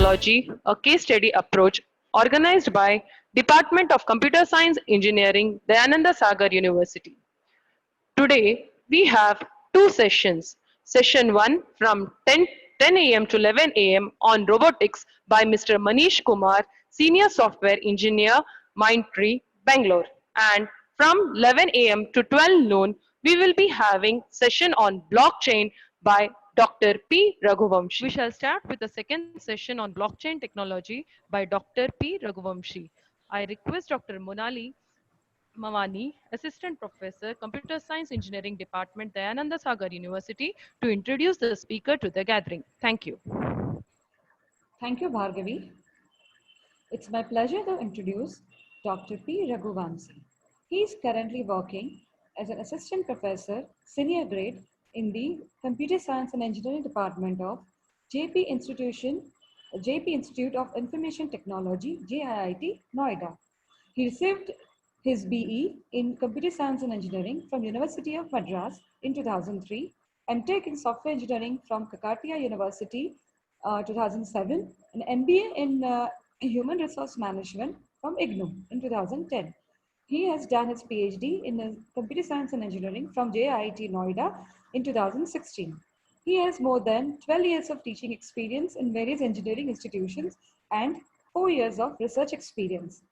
Technology, a case study approach organized by Department of Computer Science Engineering, Dayananda Sagar University. Today, we have two sessions. Session 1 from 10 a.m. to 11 a.m. on robotics by Mr. Manish Kumar, Senior Software Engineer, Mindtree, Bangalore. And from 11 a.m. to 12 noon, we will be having session on blockchain by Dr. P. Raghuvamshi. We shall start with the second session on blockchain technology by Dr. P. Raghuvamshi. I request Dr. Monali Mawani, Assistant Professor, Computer Science Engineering Department, Dayananda Sagar University, to introduce the speaker to the gathering. Thank you. Thank you, Bhargavi. It's my pleasure to introduce Dr. P. Raghuvamsi. He is currently working as an assistant professor, senior grade, in the Computer Science and Engineering Department of JP Institute of Information Technology, JIIT, Noida. He received his BE in Computer Science and Engineering from University of Madras in 2003, MTech in Software Engineering from Kakatiya University 2007, and MBA in Human Resource Management from IGNOU in 2010. He has done his PhD in Computer Science and Engineering from JIIT Noida in 2016. He has more than 12 years of teaching experience in various engineering institutions and 4 years of research experience.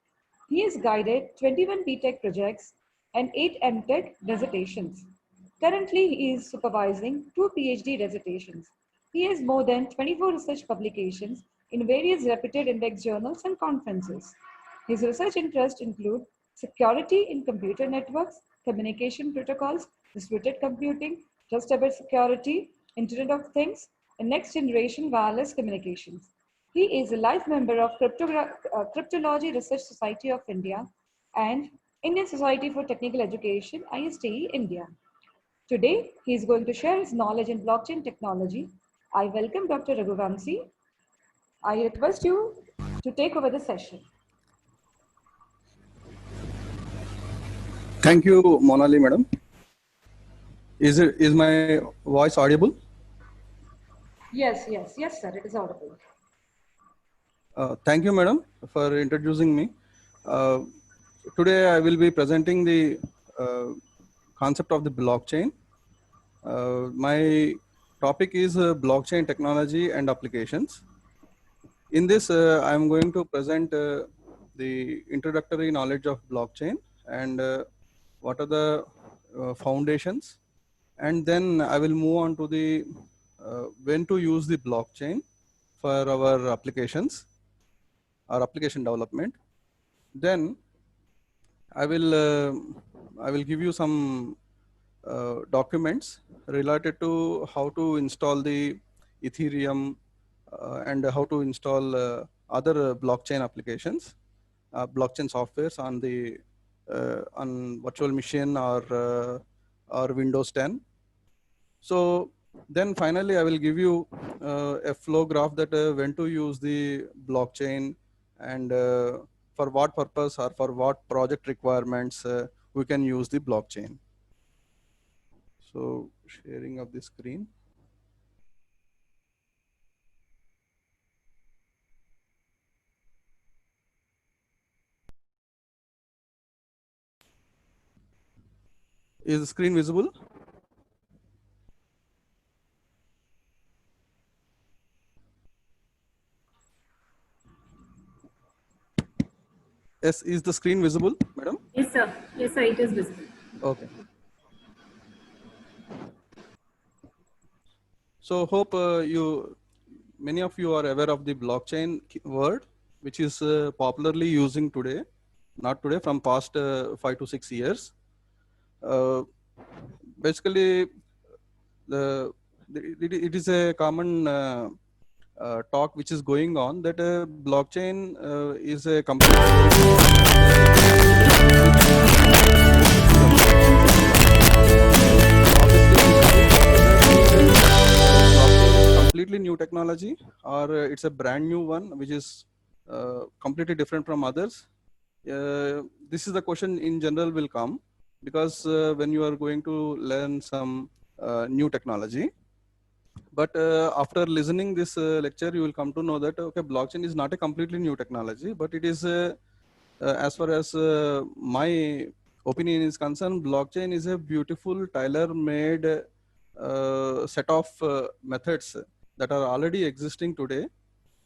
He has guided 21 BTech projects and 8 MTech dissertations. Currently, he is supervising 2 PhD dissertations. He has more than 24 research publications in various reputed index journals and conferences. His research interests include security in computer networks, communication protocols, distributed computing, trustable security, Internet of Things, and next generation wireless communications. He is a life member of Cryptology Research Society of India and Indian Society for Technical Education, ISTE, India. Today, he is going to share his knowledge in blockchain technology. I welcome Dr. Raghuvamsi. I request you to take over the session. Thank you, Monali, madam. Is my voice audible? Yes, sir, it is audible. Thank you, madam, for introducing me. Today, I will be presenting the concept of the blockchain. My topic is blockchain technology and applications. In this, I am going to present the introductory knowledge of blockchain and what are the foundations, and then I will move on to the when to use the blockchain for our applications or application development. Then I will give you some documents related to how to install the Ethereum and how to install other blockchain applications, blockchain softwares on the on virtual machine or Windows 10. So then finally, I will give you a flow graph that when to use the blockchain and for what purpose or for what project requirements we can use the blockchain. So sharing of the screen. Is the screen visible? Yes, is the screen visible, madam? Yes, sir. Yes, sir, it is visible. Okay. So hope many of you are aware of the blockchain word, which is popularly using today, not today, from past 5 to 6 years. Basically, it is a common talk which is going on that blockchain is a completely new technology or it's a brand new one which is completely different from others. This is the question in general will come because when you are going to learn some new technology. But after listening this lecture, you will come to know that okay, blockchain is not a completely new technology, but it is as far as my opinion is concerned, blockchain is a beautiful tailor-made set of methods that are already existing today.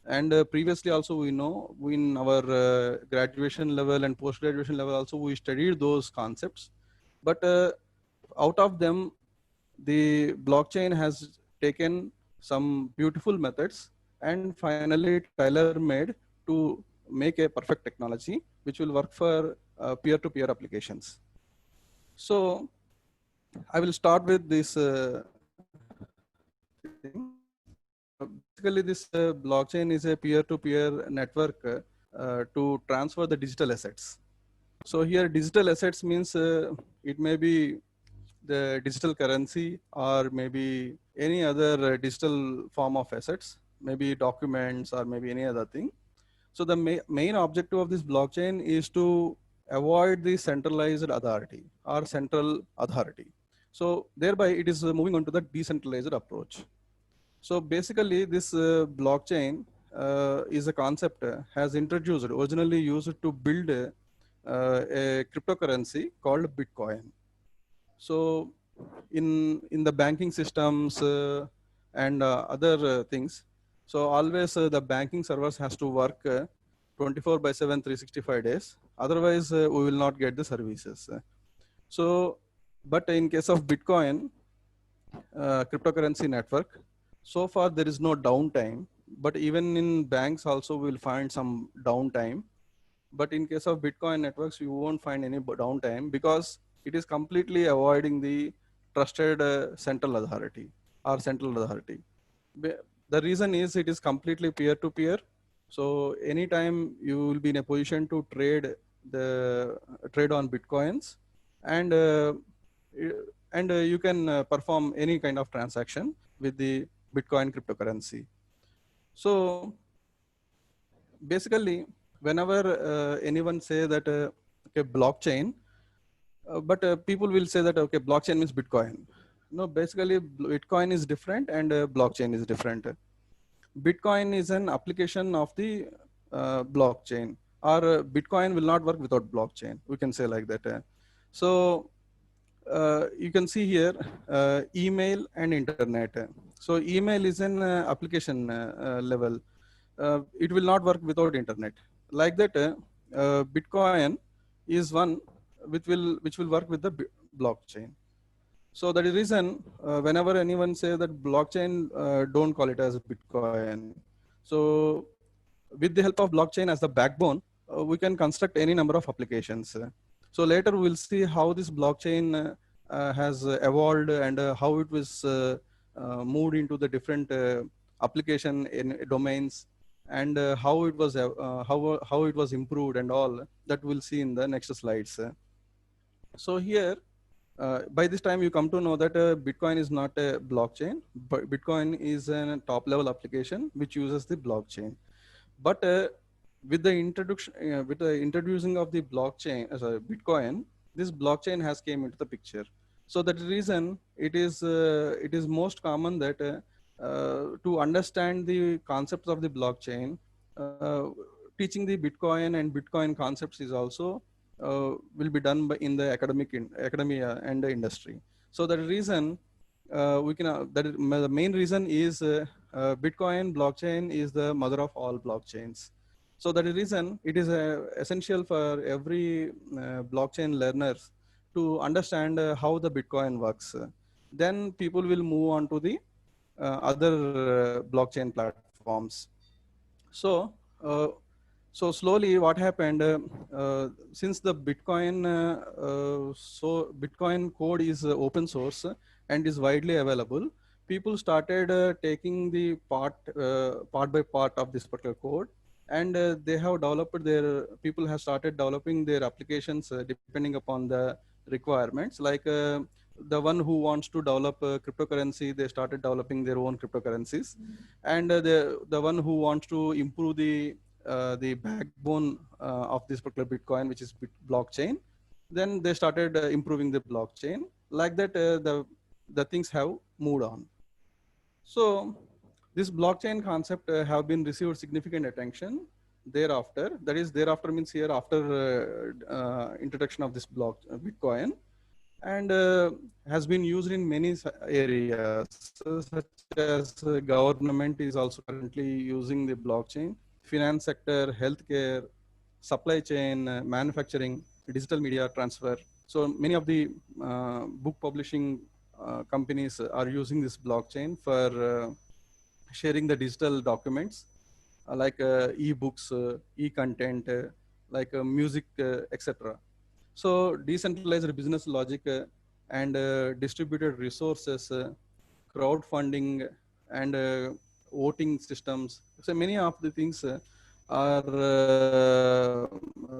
And previously also we know in our graduation level and post-graduation level also we studied those concepts. But out of them, the blockchain has taken some beautiful methods and finally tailor-made to make a perfect technology which will work for peer-to-peer applications. So I will start with this thing. Basically, this blockchain is a peer-to-peer network to transfer the digital assets. So here digital assets means it may be the digital currency or maybe any other digital form of assets, maybe documents or maybe any other thing. So the main objective of this blockchain is to avoid the centralized authority or central authority. So thereby it is moving on to the decentralized approach. So basically this blockchain is a concept has introduced, originally used to build a cryptocurrency called Bitcoin. So in the banking systems and other things, so always the banking servers has to work 24 by 7, 365 days. Otherwise, we will not get the services. So, but in case of Bitcoin cryptocurrency network, so far there is no downtime. But even in banks also we will find some downtime. But in case of Bitcoin networks, you won't find any downtime because it is completely avoiding the trusted central authority or central authority. The reason is it is completely peer-to-peer. So anytime you will be in a position to trade on Bitcoins, and you can perform any kind of transaction with the Bitcoin cryptocurrency. So basically, whenever anyone say that okay, blockchain, but people will say that okay, blockchain means Bitcoin. No, basically Bitcoin is different and blockchain is different. Bitcoin is an application of the blockchain, or Bitcoin will not work without blockchain. We can say like that. So you can see here email and internet. So email is an application level. It will not work without internet. Like that, Bitcoin is one which will work with the blockchain. So that is reason whenever anyone say that blockchain, don't call it as Bitcoin. So with the help of blockchain as the backbone, we can construct any number of applications. So later we'll see how this blockchain has evolved and how it was moved into the different application in domains, and how it was improved and all that we'll see in the next slides. So here, by this time you come to know that Bitcoin is not a blockchain, but Bitcoin is a top level application which uses the blockchain. But with the introducing of the blockchain as a Bitcoin, this blockchain has came into the picture. So that reason it is most common that to understand the concepts of the blockchain, teaching the Bitcoin and Bitcoin concepts is also will be done by in the academia and the industry. So that reason we can the main reason is Bitcoin blockchain is the mother of all blockchains. So that is reason it is essential for every blockchain learners to understand how the Bitcoin works. Then people will move on to the other blockchain platforms. So so slowly what happened, since the Bitcoin so Bitcoin code is open source and is widely available, people started taking the part by part of this particular code, and they have developed their people have started developing their applications depending upon the requirements. Like the one who wants to develop cryptocurrency, they started developing their own cryptocurrencies. And the one who wants to improve the backbone of this particular Bitcoin, which is blockchain, then they started improving the blockchain. Like that, the things have moved on. So this blockchain concept have been received significant attention thereafter. That is, thereafter means here after introduction of this Bitcoin, and has been used in many areas, such as government is also currently using the blockchain, finance sector, healthcare, supply chain, manufacturing, digital media transfer. So many of the book publishing companies are using this blockchain for sharing the digital documents like e-books, e-content, like music, etc. So decentralized business logic and distributed resources, crowdfunding, and voting systems. So many of the things are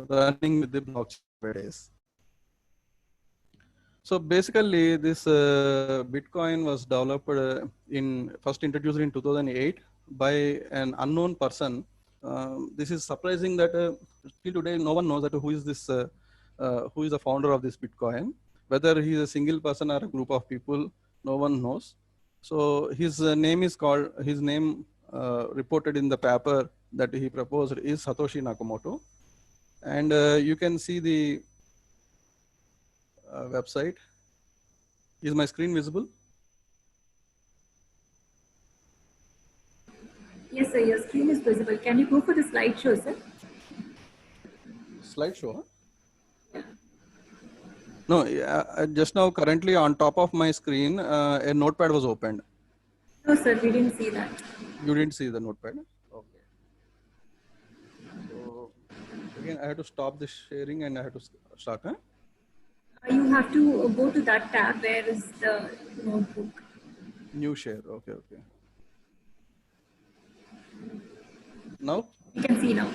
running with the blockchain nowadays. So basically, this Bitcoin was developed first introduced in 2008 by an unknown person. This is surprising that till today no one knows that who is the founder of this Bitcoin. Whether he is a single person or a group of people, no one knows. So his name is called, his name reported in the paper that he proposed is Satoshi Nakamoto. And you can see the website. Is my screen visible? Yes, sir. Your screen is visible. Can you go for the slideshow, sir? Slideshow? No, just now currently on top of my screen, a notepad was opened. No, sir. We didn't see that. You didn't see the notepad? Okay. So again, I have to stop this sharing and I have to start. Huh? You have to go to that tab. Where is the notebook? New share. Okay, okay. Now? You can see now.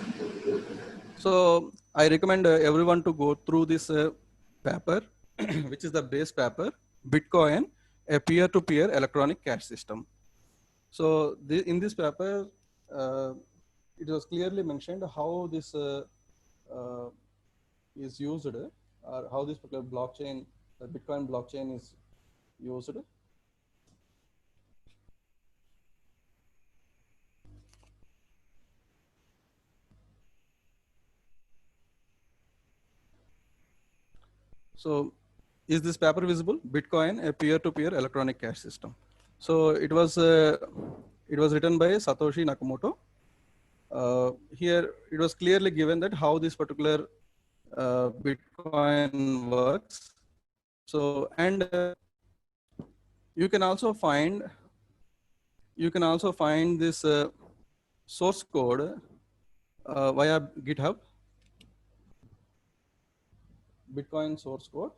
So I recommend everyone to go through this paper, which is the base paper, Bitcoin, a peer-to-peer electronic cash system. So in this paper, it was clearly mentioned how this is used, or how this particular blockchain, the Bitcoin blockchain is used. So is this paper visible? Bitcoin, a peer-to-peer electronic cash system. So it was written by Satoshi Nakamoto. Here it was clearly given that how this particular Bitcoin works. So, and you can also find this source code via GitHub, Bitcoin source code.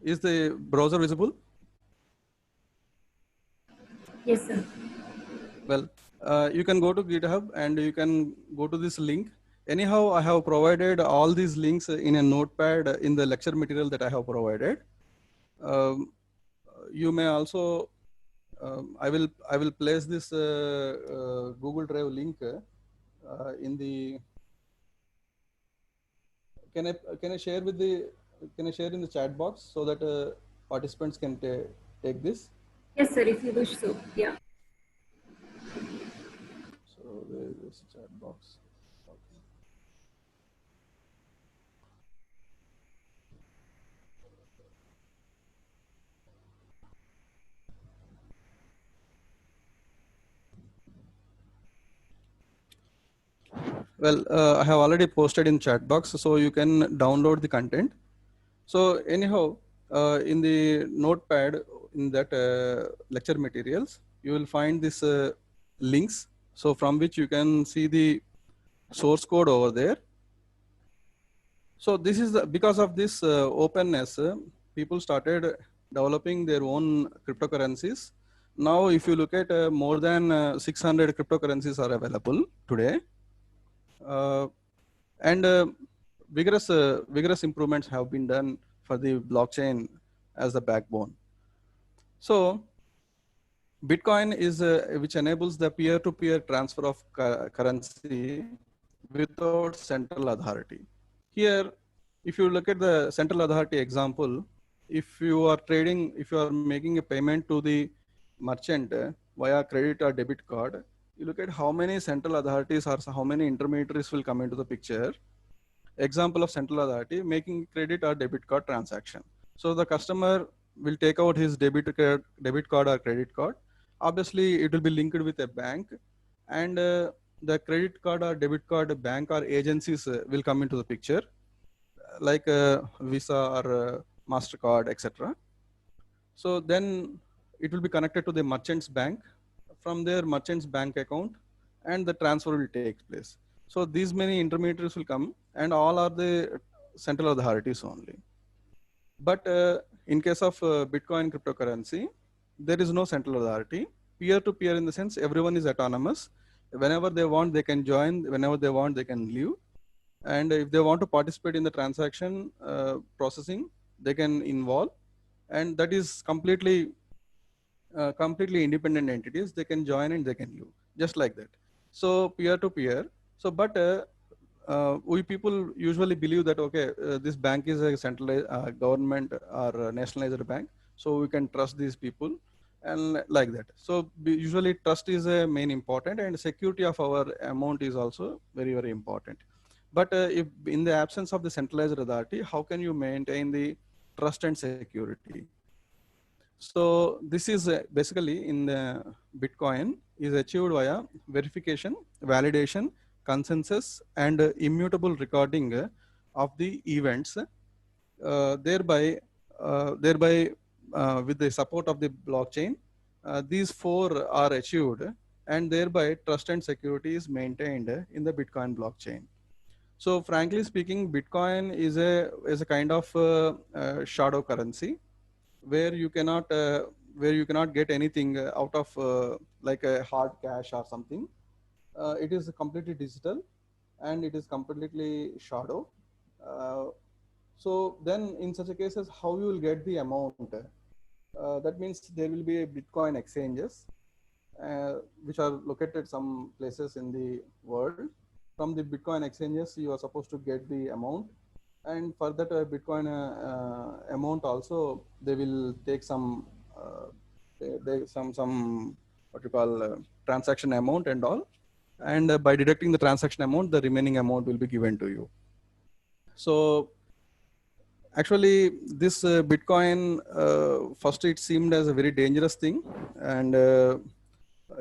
Is the browser visible? Yes, sir. Well, you can go to GitHub and you can go to this link. Anyhow, I have provided all these links in a notepad in the lecture material that I have provided. You may also, I will place this Google Drive link in the. Can I share with the? Can I share in the chat box so that participants can take this? Yes, sir. If you wish so. Yeah. So there is a chat box. Okay. Well, I have already posted in chat box, so you can download the content. So anyhow, in the notepad, in that lecture materials, you will find this links. So from which you can see the source code over there. So this is because of this openness, people started developing their own cryptocurrencies. Now, if you look at more than 600 cryptocurrencies are available today. And vigorous improvements have been done for the blockchain as the backbone. So Bitcoin is which enables the peer-to-peer transfer of currency without central authority. Here, if you look at the central authority example, if you are trading, if you are making a payment to the merchant via credit or debit card, you look at how many central authorities or how many intermediaries will come into the picture. Example of central authority making credit or debit card transaction. So the customer will take out his debit card or credit card. Obviously, it will be linked with a bank, and the credit card or debit card bank or agencies will come into the picture, like Visa or Mastercard, etc. So then it will be connected to the merchant's bank. From their merchant's bank account, and the transfer will take place. So these many intermediaries will come, and all are the central authorities only. But in case of Bitcoin cryptocurrency, there is no central authority. Peer-to-peer in the sense everyone is autonomous. Whenever they want, they can join. Whenever they want, they can leave. And if they want to participate in the transaction processing, they can involve. And that is completely independent entities. They can join and they can leave, just like that. So peer-to-peer. So, but we people usually believe that okay, this bank is a centralized government or nationalized bank, so we can trust these people, and like that. So usually trust is a main important, and security of our amount is also very important. But if in the absence of the centralized authority, how can you maintain the trust and security? So this is basically in the Bitcoin is achieved via verification, validation, consensus, and immutable recording of the events. Thereby, with the support of the blockchain, these four are achieved, and thereby trust and security is maintained in the Bitcoin blockchain. So frankly speaking, Bitcoin is a kind of shadow currency where you cannot get anything out of like a hard cash or something. It is completely digital, and it is completely shadow. Uh, so then in such a cases, how you will get the amount? That means there will be a Bitcoin exchanges which are located some places in the world. From the Bitcoin exchanges, you are supposed to get the amount, and for that Bitcoin amount also they will take some some what you call transaction amount and all, and by deducting the transaction amount, the remaining amount will be given to you. So actually, this Bitcoin first it seemed as a very dangerous thing, and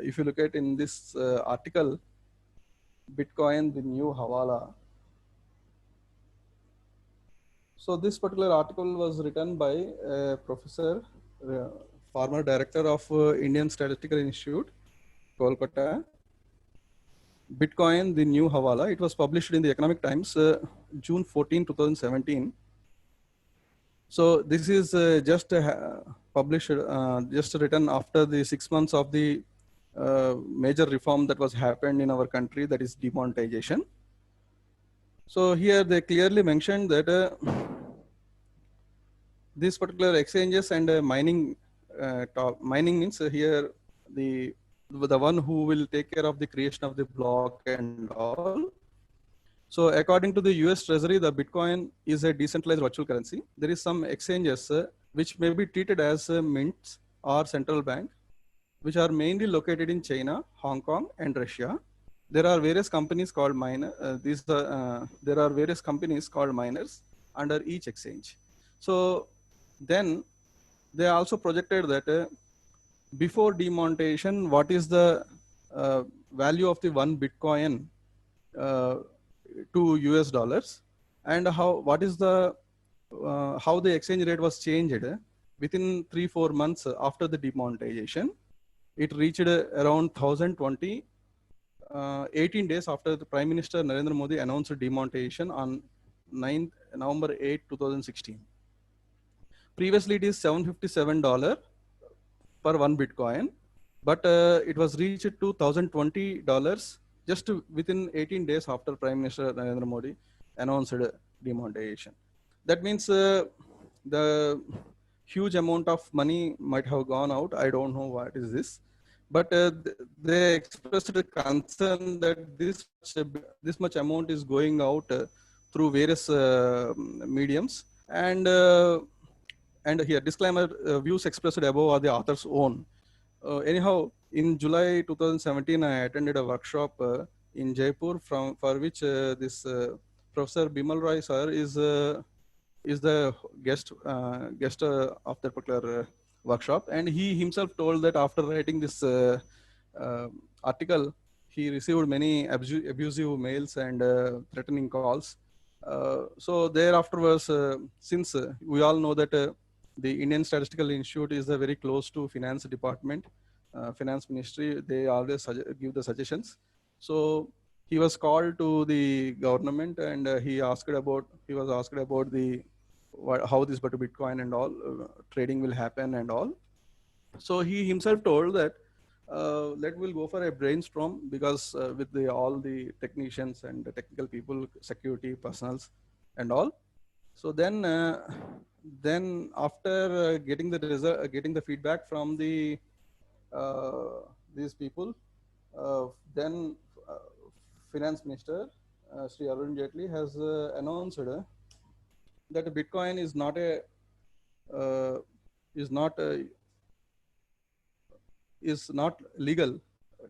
if you look at in this article, Bitcoin, the new Hawala. So this particular article was written by a professor, former director of Indian Statistical Institute, Kolkata. Bitcoin, the new Hawala. It was published in the Economic Times, June 14, 2017. So this is just published, just written after the 6 months of the major reform that was happened in our country, that is demonetization. So here they clearly mentioned that these particular exchanges and mining, mining means here the one who will take care of the creation of the block and all. So according to the US Treasury, the Bitcoin is a decentralized virtual currency. There is some exchanges which may be treated as mints or central bank, which are mainly located in China, Hong Kong, and Russia. There are various companies called there are various companies called miners under each exchange. So then they also projected that before demonetization, what is the value of the one Bitcoin to US dollars, and what is the how the exchange rate was changed within 3-4 months after the demonetization. It reached around 1020, 18 days after the Prime Minister Narendra Modi announced demonetization on November 8, 2016. Previously, it is $757 per one Bitcoin, but it was reached to $1,020 just within 18 days after Prime Minister Narendra Modi announced demonetization. That means the huge amount of money might have gone out. I don't know what is this, but they expressed a concern that this much amount is going out through various mediums, and here disclaimer: views expressed above are the author's own. Anyhow, in July 2017, I attended a workshop in Jaipur for which this Professor Bimal Roy sir is the guest of that particular workshop, and he himself told that after writing this uh, article, he received many abusive mails and threatening calls. So thereafter was since we all know that the Indian Statistical Institute is very close to Finance Department, Finance Ministry. They always give the suggestions. So he was called to the government, and he was asked about the how this Bitcoin and all trading will happen and all. So he himself told that let we'll go for a brainstorm, because with all the technicians and the technical people, security personals and all. So then after getting the result, getting the feedback from these people, then Finance Minister Sri Arun Jaitley has announced that Bitcoin is not a is not a, is not legal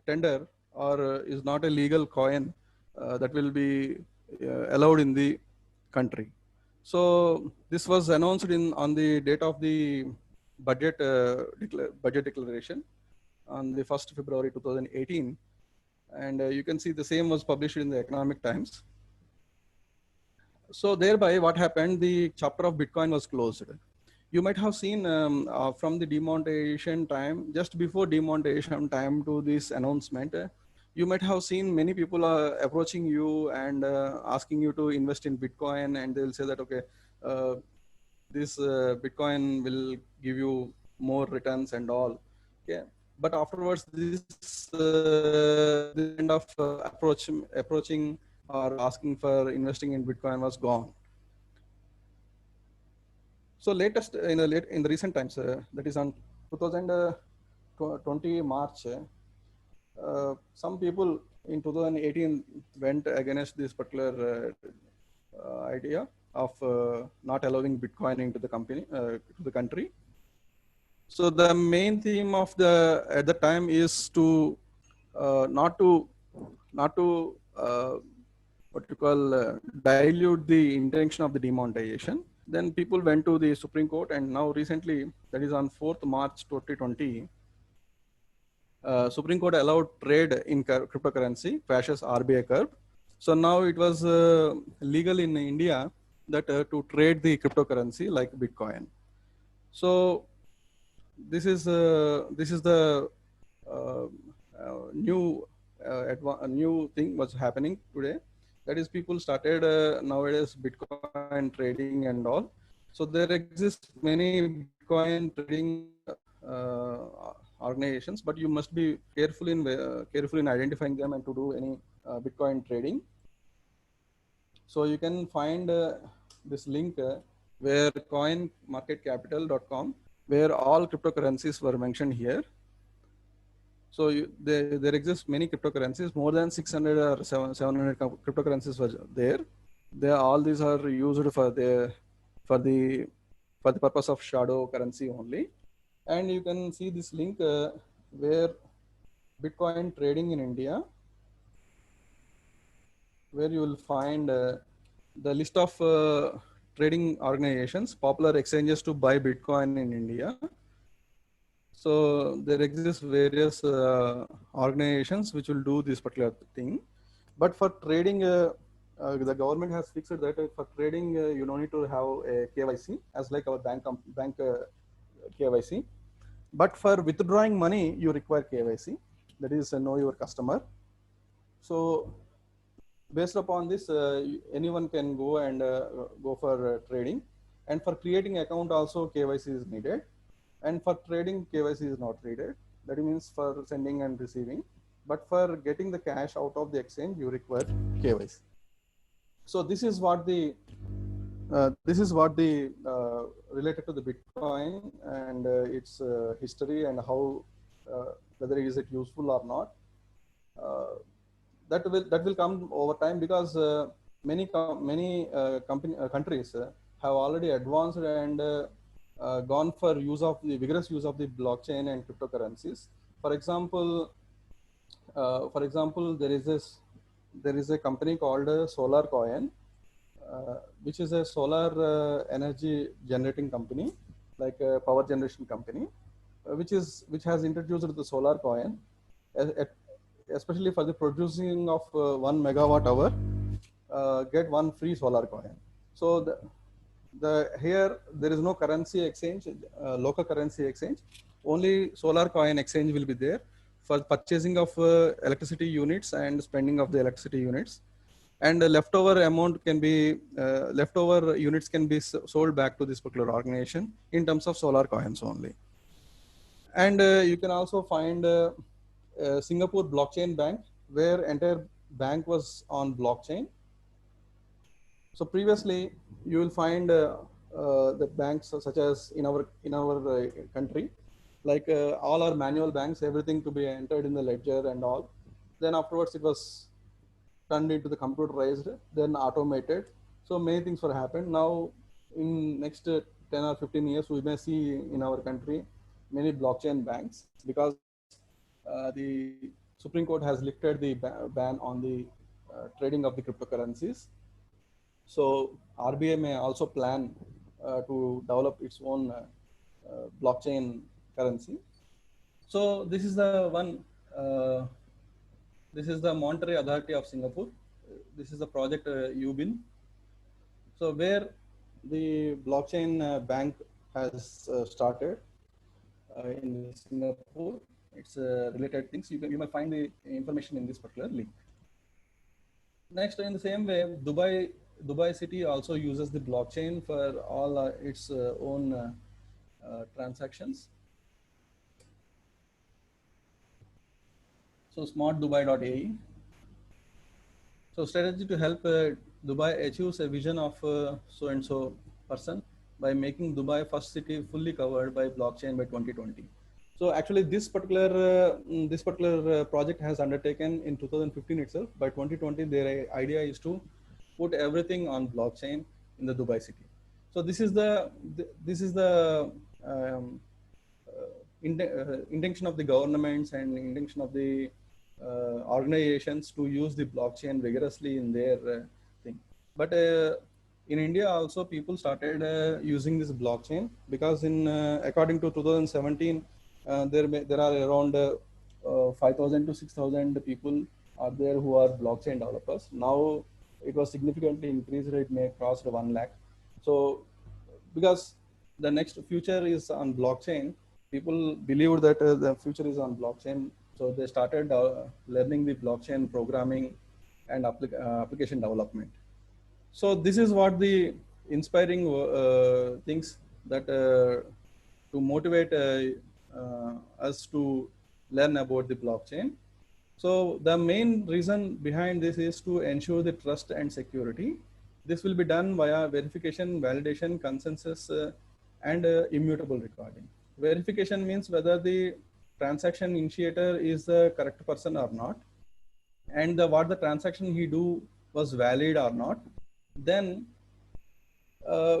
tender, or is not a legal coin that will be allowed in the country. So this was announced on the date of the budget declaration on the 1st February 2018, and you can see the same was published in the Economic Times. So thereby, what happened? The chapter of Bitcoin was closed. You might have seen from the demonetization time, just before demonetization time to this announcement, you might have seen many people are approaching you and asking you to invest in Bitcoin, and they'll say that, okay, this Bitcoin will give you more returns and all. Okay, but afterwards, this kind of approaching or asking for investing in Bitcoin was gone. So latest in the recent times, that is on 2020 March, some people in 2018 went against this particular idea of not allowing Bitcoin into the to the country. So the main theme of at the time is to not to what you call dilute the intention of the demonetization. Then people went to the Supreme Court, and now recently, that is on 4th March 2020, Supreme Court allowed trade in cryptocurrency, crashes RBI curve. So now it was legal in India that to trade the cryptocurrency like Bitcoin. So this is the new thing was happening today. That is, people started nowadays Bitcoin trading and all. So there exist many Bitcoin trading organizations, but you must be careful in identifying them and to do any Bitcoin trading. So you can find this link where coinmarketcapital.com, where all cryptocurrencies were mentioned here. So there exist many cryptocurrencies, more than 600 or 700 cryptocurrencies were there. All these are used for the purpose of shadow currency only. And you can see this link where Bitcoin trading in India, where you will find the list of trading organizations, popular exchanges to buy Bitcoin in India. So there exist various organizations which will do this particular thing. But for trading, the government has fixed that for trading, you don't need to have a KYC, as like our bank KYC. But for withdrawing money, you require KYC. That is, know your customer. So based upon this, anyone can go and go for trading. And for creating account also, KYC is needed. And for trading, KYC is not needed. That means for sending and receiving. But for getting the cash out of the exchange, you require KYC. So this is what the related to the Bitcoin and its history and how whether is it useful or not. Uh, that will come over time, because many countries have already advanced and gone for use of the vigorous use of the blockchain and cryptocurrencies. For example, there is a company called Solar Coin, which is a solar energy generating company, like a power generation company, which has introduced the Solar Coin, especially for the producing of 1 megawatt hour, get one free Solar Coin. So the here there is no currency exchange, local currency exchange. Only Solar Coin exchange will be there for purchasing of electricity units and spending of the electricity units, and the leftover amount can be leftover units can be sold back to this particular organization in terms of Solar Coins only. And you can also find Singapore Blockchain Bank, where entire bank was on blockchain. So previously, you will find the banks such as in our country, like all our manual banks, everything to be entered in the ledger and all. Then afterwards, it was turned into the computerized, then automated. So many things were happened. Now, in next 10 or 15 years, we may see in our country many blockchain banks, because the Supreme Court has lifted the ban on the trading of the cryptocurrencies. So RBI may also plan to develop its own blockchain currency. So this is the one. This is the Monetary Authority of Singapore. This is the project UBIN. So where the blockchain bank has started in Singapore. It's related things. You may find the information in this particular link. Next, in the same way, Dubai city also uses the blockchain for all its own transactions. So smartdubai.ae. So strategy to help Dubai achieves a vision of so and so person by making Dubai first city fully covered by blockchain by 2020. So actually, this particular project has undertaken in 2015 itself. By 2020, their idea is to put everything on blockchain in the Dubai city. So this is the intention of the governments and intention of the organizations to use the blockchain vigorously in their thing. But in India also, people started using this blockchain, because in according to 2017, there are around 5,000 to 6,000 people are there who are blockchain developers. Now it was significantly increased; it may cross 1 lakh. So because the next future is on blockchain, people believe that the future is on blockchain. So they started learning the blockchain programming and application development. So this is what the inspiring things that to motivate us to learn about the blockchain. So the main reason behind this is to ensure the trust and security. This will be done via verification, validation, consensus, and immutable recording. Verification means whether the transaction initiator is the correct person or not, and what the transaction he do was valid or not. Then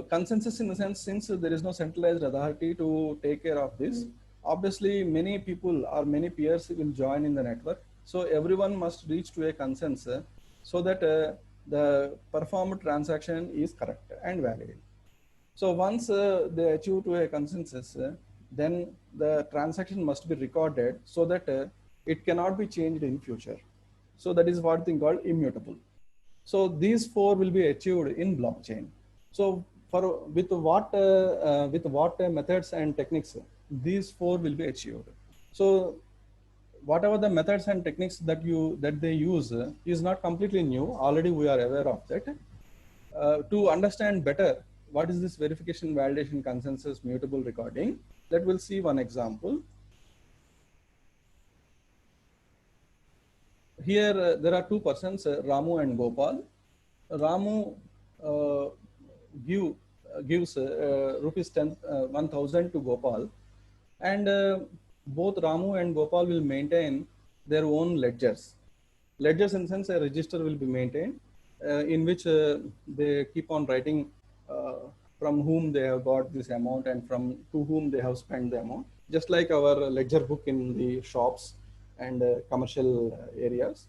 consensus, in the sense, since there is no centralized authority to take care of this, obviously many people or many peers will join in the network. So everyone must reach to a consensus so that the performed transaction is correct and valid. So once they achieve to a consensus, then the transaction must be recorded so that it cannot be changed in future. So that is what thing called immutable. So these four will be achieved in blockchain. So with what methods and techniques these four will be achieved. So whatever the methods and techniques that they use is not completely new. Already we are aware of that. To understand better what is this verification, validation, consensus, mutable recording, that we'll see one example. Here there are two persons, Ramu and Gopal. Ramu gives rupees 1,000 to Gopal, and both Ramu and Gopal will maintain their own ledgers. Ledgers in the sense a register will be maintained in which they keep on writing from whom they have got this amount and from to whom they have spent the amount, just like our ledger book in the shops and commercial areas.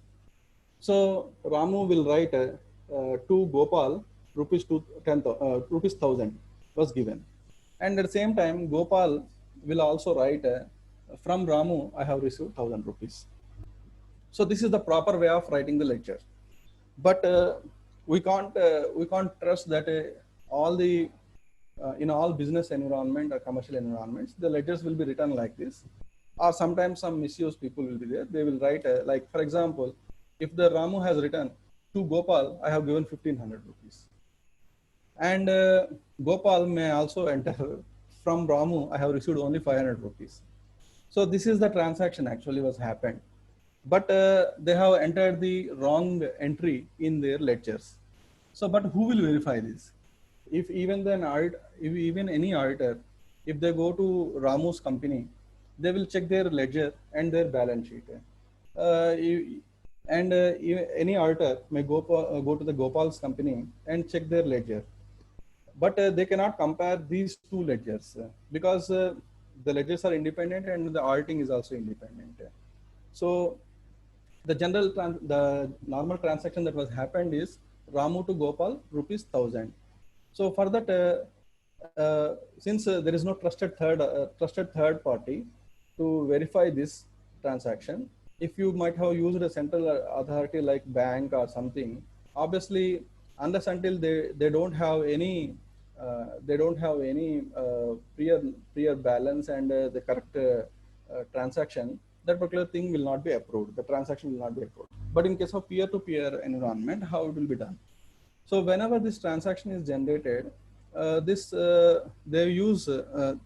So Ramu will write to Gopal rupees 1,000 was given, and at the same time Gopal will also write from Ramu I have received 1,000 rupees. So this is the proper way of writing the ledger. But we can't trust that all the in all business environment or commercial environments the ledgers will be written like this, or sometimes some misuse people will be there. They will write like, for example, if the Ramu has written to Gopal I have given 1,500 rupees, and Gopal may also enter from Ramu I have received only 500 rupees. So this is the transaction actually was happened, but they have entered the wrong entry in their ledgers. So, but who will verify this? If even if even any auditor, if they go to Ramu's company, they will check their ledger and their balance sheet. And any auditor may go to the Gopal's company and check their ledger, but they cannot compare these two ledgers because the ledgers are independent and the auditing is also independent. So the the normal transaction that was happened is Ramu to Gopal rupees 1,000. So for that, since there is no trusted third party to verify this transaction, if you might have used a central authority like bank or something, obviously unless until they don't have any prior balance and the correct transaction, that particular thing will not be approved. The transaction will not be approved. But in case of peer-to-peer environment, how it will be done? So whenever this transaction is generated, they use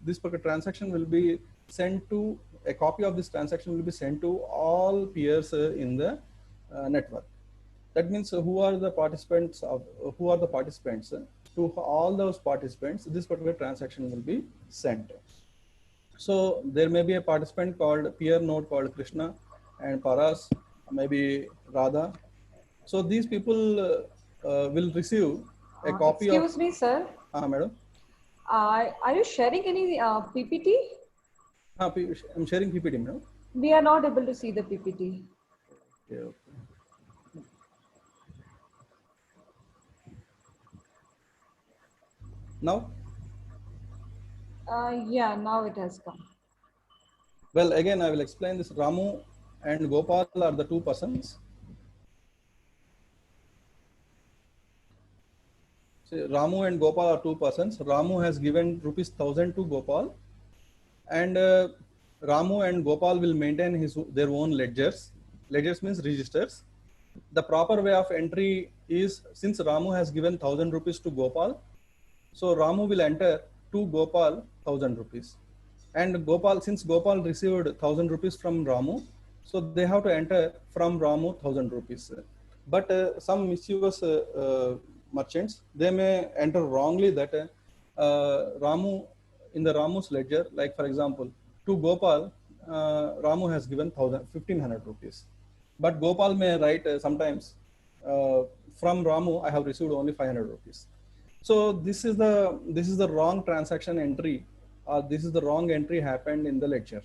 this particular transaction will be sent to a copy of this transaction will be sent to all peers in the network. That means who are the participants to all those participants, this particular transaction will be sent. So there may be a participant called peer node called Krishna and Paras, maybe Radha. So these people will receive a copy Excuse me, sir. Madam. Are you sharing any PPT? I'm sharing PPT, madam. We are not able to see the PPT. Okay, okay. Now? Yeah, now it has come. Well, again, I will explain this. Ramu and Gopal are the two persons. See, Ramu and Gopal are two persons. Ramu has given rupees 1,000 to Gopal, and Ramu and Gopal will maintain their own ledgers. Ledgers means registers. The proper way of entry is, since Ramu has given 1,000 rupees to Gopal, so Ramu will enter to Gopal 1,000 rupees. And Gopal, since Gopal received 1,000 rupees from Ramu, so they have to enter from Ramu 1,000 rupees. But some mischievous merchants, they may enter wrongly that Ramu, in the Ramu's ledger, like for example, to Gopal, Ramu has given 1,500 rupees. But Gopal may write sometimes, from Ramu, I have received only 500 rupees. So this is the wrong transaction entry, or this is the wrong entry happened in the ledger.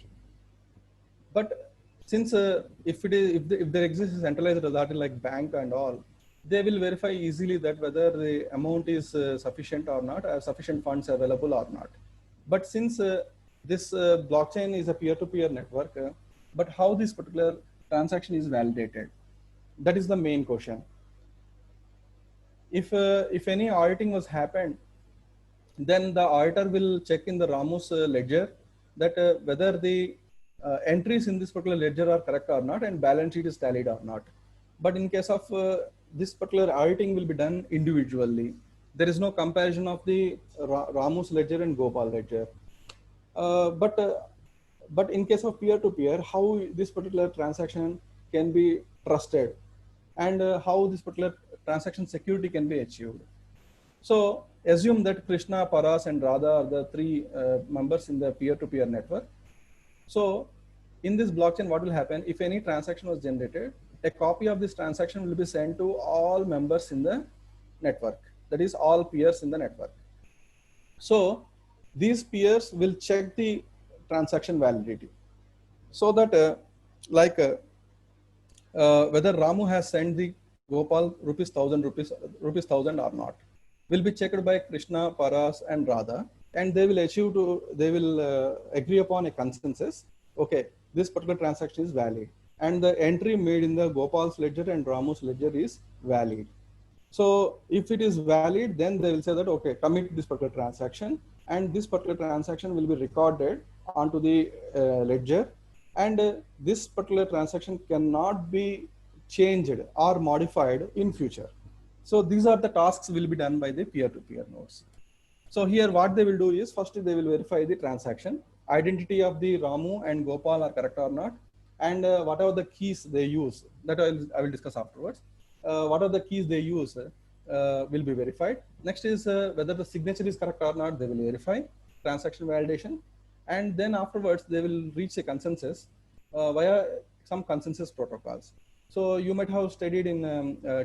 But since if there exists a centralized authority like bank and all, they will verify easily that whether the amount is sufficient or not, sufficient funds available or not. But since this blockchain is a peer-to-peer network, but how this particular transaction is validated? That is the main question. If any auditing was happened, then the auditor will check in the Ramu's ledger that whether the entries in this particular ledger are correct or not, and balance sheet is tallied or not. But in case of this particular auditing will be done individually. There is no comparison of the Ramu's ledger and Gopal ledger. But in case of peer-to-peer, how this particular transaction can be trusted, and how this particular transaction security can be achieved. So assume that Krishna, Paras, and Radha are the three members in the peer-to-peer network. So in this blockchain, what will happen if any transaction was generated, a copy of this transaction will be sent to all members in the network, that is all peers in the network. So these peers will check the transaction validity, so that whether Ramu has sent the Gopal rupees 1,000 or not will be checked by Krishna, Paras and Radha, and they will agree upon a consensus. Okay, this particular transaction is valid, and the entry made in the Gopal's ledger and Ramu's ledger is valid. So if it is valid, then they will say that, okay, commit this particular transaction, and this particular transaction will be recorded onto the ledger, and this particular transaction cannot be changed or modified in future. So these are the tasks will be done by the peer-to-peer nodes. So here what they will do is, first they will verify the transaction, identity of the Ramu and Gopal are correct or not, and whatever the keys they use, that I will discuss afterwards. What are the keys they use will be verified. Next is whether the signature is correct or not, they will verify transaction validation, and then afterwards they will reach a consensus via some consensus protocols. So you might have studied in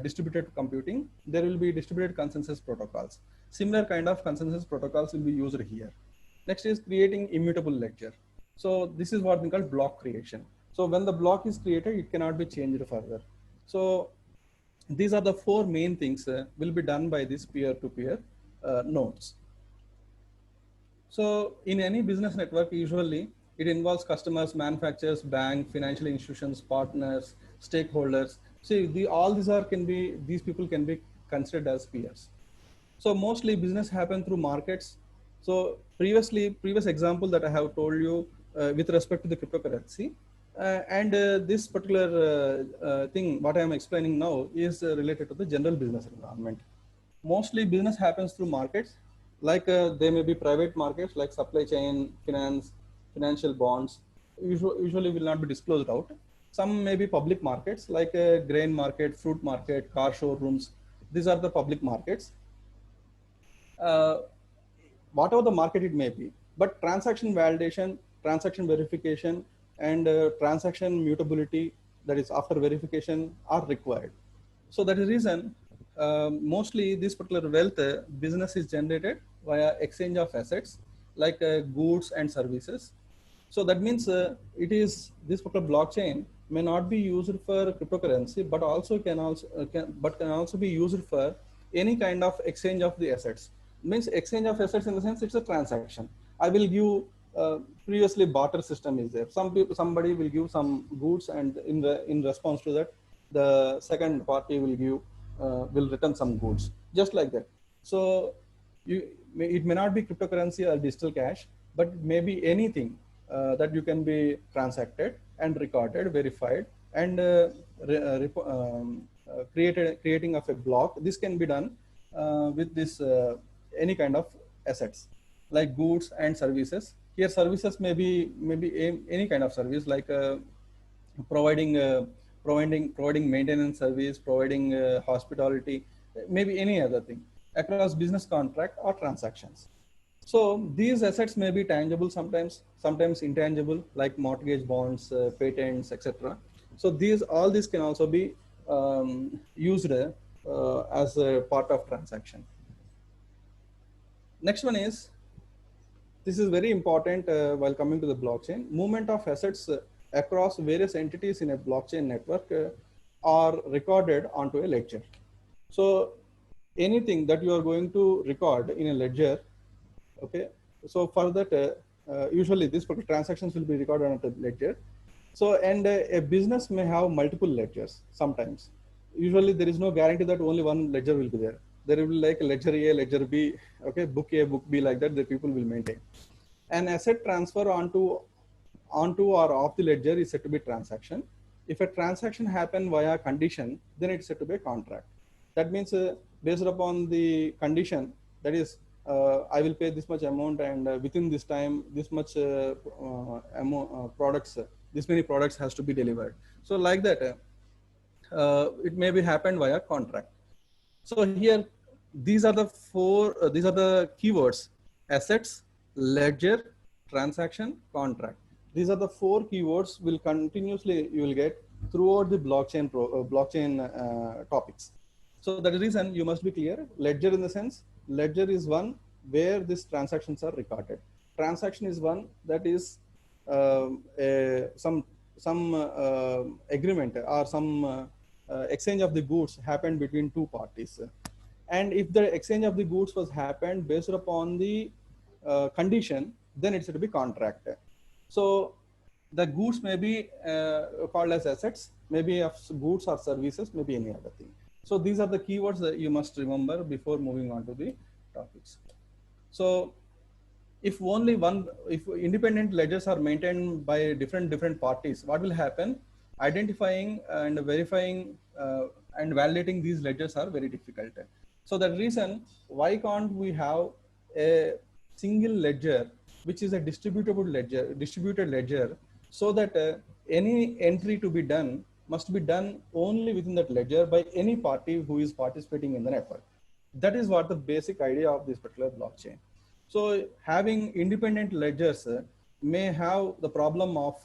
distributed computing, there will be distributed consensus protocols. Similar kind of consensus protocols will be used here. Next is creating immutable ledger. So this is what we call block creation. So when the block is created, it cannot be changed further. So these are the four main things will be done by these peer-to-peer nodes. So in any business network, usually it involves customers, manufacturers, bank, financial institutions, partners, stakeholders. See, all these these people can be considered as peers. So mostly business happen through markets. So previous example that I have told you with respect to the cryptocurrency, and this particular thing, what I am explaining now is related to the general business environment. Mostly business happens through markets, like they may be private markets like supply chain, finance, financial bonds, usually will not be disclosed out. Some may be public markets like grain market, fruit market, car showrooms. These are the public markets. Whatever the market it may be, but transaction validation, transaction verification, and transaction mutability, that is after verification, are required. So that is the reason mostly this particular wealth business is generated via exchange of assets like goods and services. So that means this particular blockchain may not be used for cryptocurrency, but also can also be used for any kind of exchange of the assets. Means exchange of assets in the sense it's a transaction. I will give previously barter system is there. Somebody will give some goods, and in response to that, the second party will return some goods, just like that. So it may not be cryptocurrency or digital cash, but maybe anything that you can be transacted and recorded, verified, and creating of a block. This can be done with this any kind of assets like goods and services. Here services may be any kind of service like providing maintenance service, providing hospitality, maybe any other thing across business contract or transactions. So these assets may be tangible sometimes intangible, like mortgage bonds, patents, etc. So all these can also be used as a part of transaction. Next one is, this is very important while coming to the blockchain. Movement of assets across various entities in a blockchain network are recorded onto a ledger. So anything that you are going to record in a ledger, okay, so for that usually these transactions will be recorded on a ledger. So and a business may have multiple ledgers sometimes. Usually there is no guarantee that only one ledger will be there. There will be like ledger A, ledger B, okay, book A, book B, like that the people will maintain. An asset transfer onto or off the ledger is said to be transaction. If a transaction happen via condition, then it's said to be a contract. That means based upon the condition, that is I will pay this much amount, and within this time this much products, this many products has to be delivered. So like that it may be happened via contract. So here these are the keywords: assets, ledger, transaction, contract. These are the four keywords will continuously you will get throughout the blockchain topics. So that is the reason you must be clear. Ledger in the sense, ledger is one where these transactions are recorded. Transaction is one that is some agreement or some exchange of the goods happened between two parties. And if the exchange of the goods was happened based upon the condition, then it should be contract. So the goods may be called as assets, maybe of goods or services, maybe any other thing. So these are the keywords that you must remember before moving on to the topics. So if only one, if independent ledgers are maintained by different parties, what will happen? Identifying and verifying and validating these ledgers are very difficult. So the reason why can't we have a single ledger, which is a distributed ledger, so that any entry to be done must be done only within that ledger by any party who is participating in the network. That is what the basic idea of this particular blockchain. So having independent ledgers may have the problem of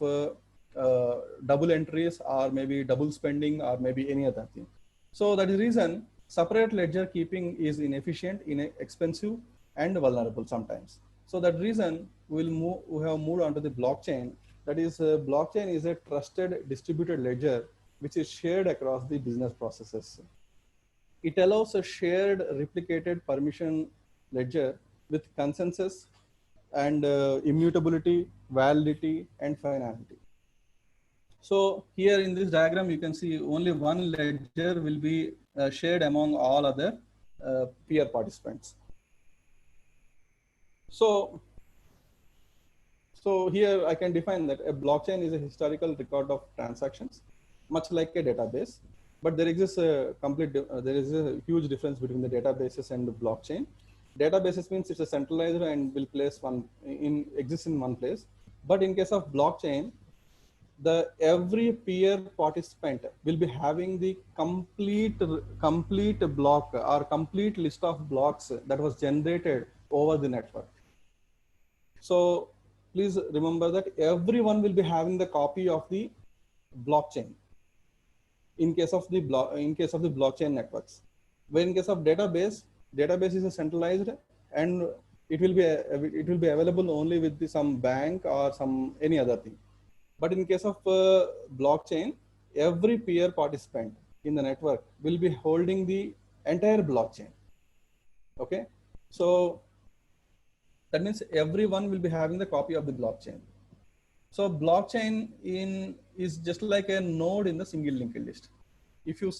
double entries or maybe double spending or maybe any other thing. So that is the reason separate ledger keeping is inefficient, expensive, and vulnerable sometimes. So that reason we have moved on to the blockchain. That is, blockchain is a trusted distributed ledger which is shared across the business processes. It allows a shared replicated permission ledger with consensus and immutability, validity, and finality. So here in this diagram, you can see only one ledger will be shared among all other peer participants. So here I can define that a blockchain is a historical record of transactions, much like a database. But there exists a there is a huge difference between the databases and the blockchain. Databases means it's a centralized and will exist in one place. But in case of blockchain, every peer participant will be having the complete block or complete list of blocks that was generated over the network. So please remember that everyone will be having the copy of the blockchain in case of the blockchain networks. When in case of database is a centralized and it will be available only with some bank or any other thing. But in case of blockchain, every peer participant in the network will be holding the entire blockchain. Okay, so that means everyone will be having the copy of the blockchain. So blockchain is just like a node in the single linked list. If you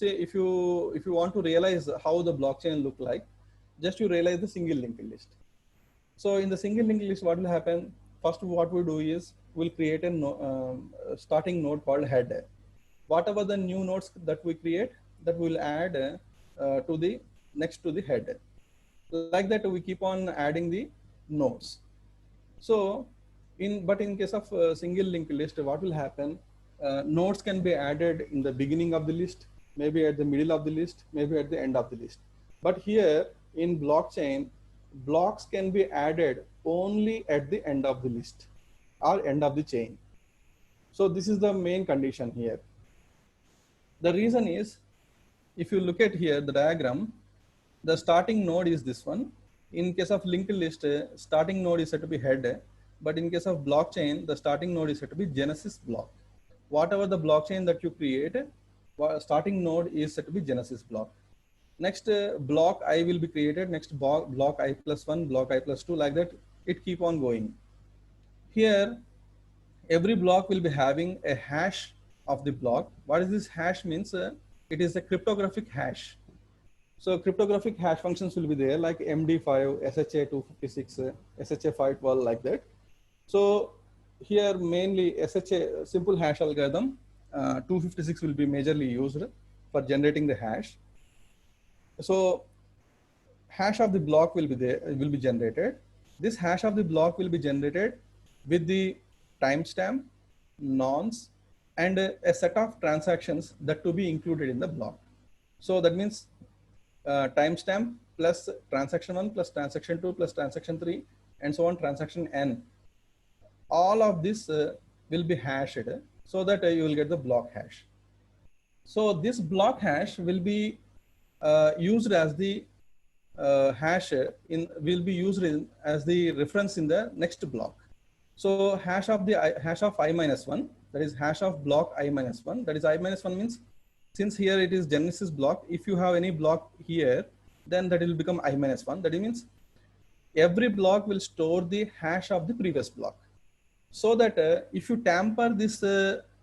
want to realize how the blockchain look like, just you realize the single linked list. So in the single linked list, what will happen? First, what we do is we'll create a starting node called head. Whatever the new nodes that we create, that we'll add to the next to the head. Like that, we keep on adding the nodes. So in case of single linked list, what will happen? Nodes can be added in the beginning of the list, maybe at the middle of the list, maybe at the end of the list. But here in blockchain, blocks can be added only at the end of the list or end of the chain. So this is the main condition here. The reason is, if you look at here, the diagram, the starting node is this one. In case of linked list, starting node is said to be head. But in case of blockchain, the starting node is said to be genesis block. Whatever the blockchain that you create, starting node is said to be genesis block. Next block I will be created, next block I plus 1, block I plus 2, like that it keep on going. Here, every block will be having a hash of the block. What is this hash means? It is a cryptographic hash. So cryptographic hash functions will be there like MD5, SHA-256, SHA-512, like that. So here mainly SHA, simple hash algorithm, 256 will be majorly used for generating the hash. So hash of the block will be generated. This hash of the block will be generated with the timestamp, nonce, and a set of transactions that to be included in the block. So that means timestamp plus transaction 1 plus transaction 2 plus transaction 3 and so on, transaction n. All of this will be hashed so that you will get the block hash. So this block hash will be used as the hash will be used as the reference in the next block. So hash of I minus 1, that is hash of block I minus 1, that is I minus 1 means, since here it is Genesis block, if you have any block here, then that will become I minus 1. That means every block will store the hash of the previous block. So that if you tamper this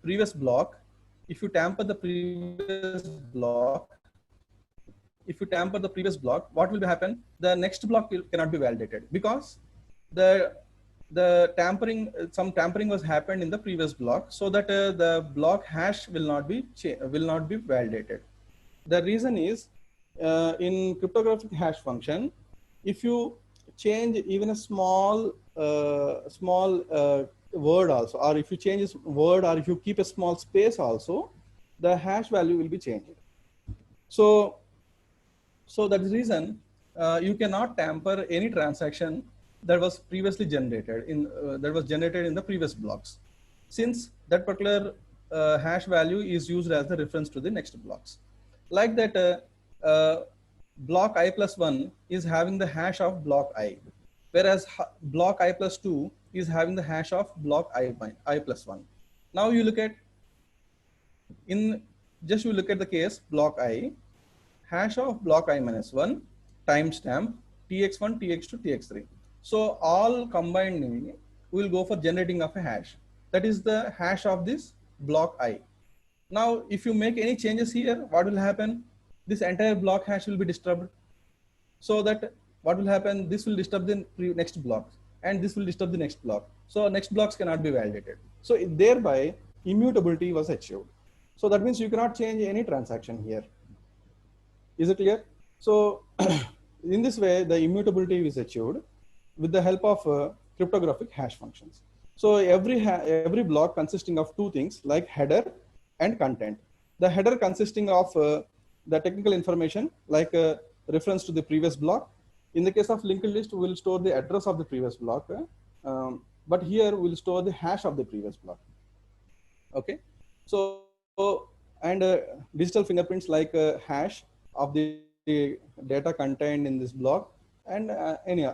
previous block, if you tamper the previous block, what will happen? The next block cannot be validated, because the tampering, some tampering was happened in the previous block, so that the block hash will not be validated. The reason is in cryptographic hash function, if you change even a small word also, or if you change a word, or if you keep a small space also, the hash value will be changed. So that is the reason you cannot tamper any transaction that was previously generated in the previous blocks, since that particular hash value is used as the reference to the next blocks. Like that, block I plus 1 is having the hash of block I, whereas block I plus 2 is having the hash of block I plus 1. Now you look at the case block I, hash of block I minus 1, timestamp tx1, tx2, tx3. So all combined will go for generating of a hash. That is the hash of this block I. Now, if you make any changes here, what will happen? This entire block hash will be disturbed. So that what will happen? This will disturb the next block, and this will disturb the next block. So next blocks cannot be validated. So thereby immutability was achieved. So that means you cannot change any transaction here. Is it clear? So in this way, the immutability is achieved with the help of cryptographic hash functions. So every block consisting of two things like header and content. The header consisting of the technical information like reference to the previous block. In the case of linked list, we will store the address of the previous block, but here we will store the hash of the previous block. Okay, so and digital fingerprints like hash of the data contained in this block, and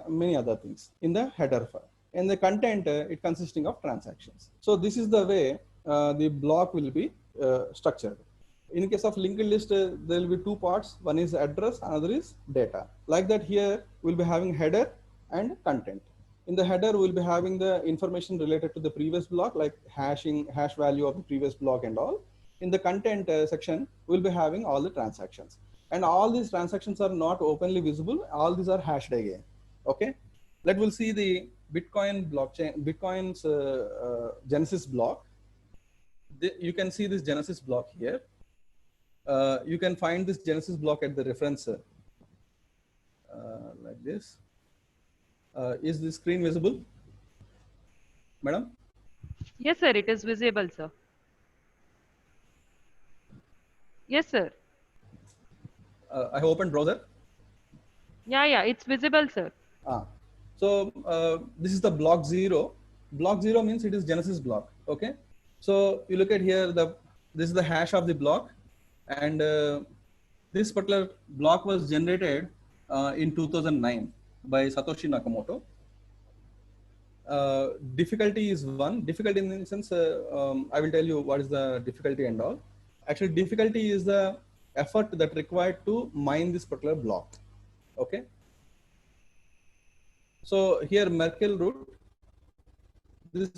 many other things in the header file. And the content, it consisting of transactions. So this is the way the block will be structured. In case of linked list, there will be two parts. One is address, another is data. Like that, here we'll be having header and content. In the header, we'll be having the information related to the previous block, like hash value of the previous block and all. In the content section, we'll be having all the transactions. And all these transactions are not openly visible. All these are hashed again. Okay. We'll see the Bitcoin blockchain, Bitcoin's Genesis block. You can see this Genesis block here. You can find this Genesis block at the reference like this. Is the screen visible, madam? Yes, sir. It is visible, sir. Yes, sir. I opened browser. Yeah, it's visible, sir. So this is the block 0. Block 0 means it is Genesis block. Okay. So you look at here, this is the hash of the block, and this particular block was generated in 2009 by Satoshi Nakamoto. Difficulty is 1. Difficulty in the sense, I will tell you what is the difficulty and all. Actually, difficulty is the effort that required to mine this particular block. Okay. So here Merkle root, this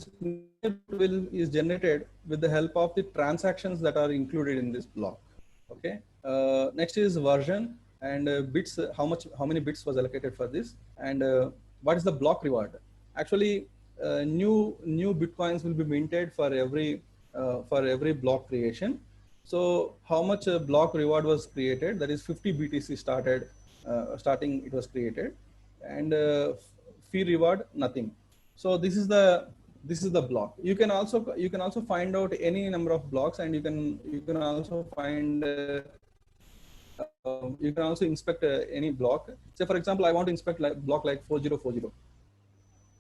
is generated with the help of the transactions that are included in this block. Okay. Next is version and bits. How many bits was allocated for this, and what is the block reward? Actually, new bitcoins will be minted for every block creation. So how much block reward was created? That is 50 BTC starting it was created, and fee reward nothing. So this is the block. You can also find out any number of blocks, and you can also find you can also inspect any block. Say for example, I want to inspect block like 4040.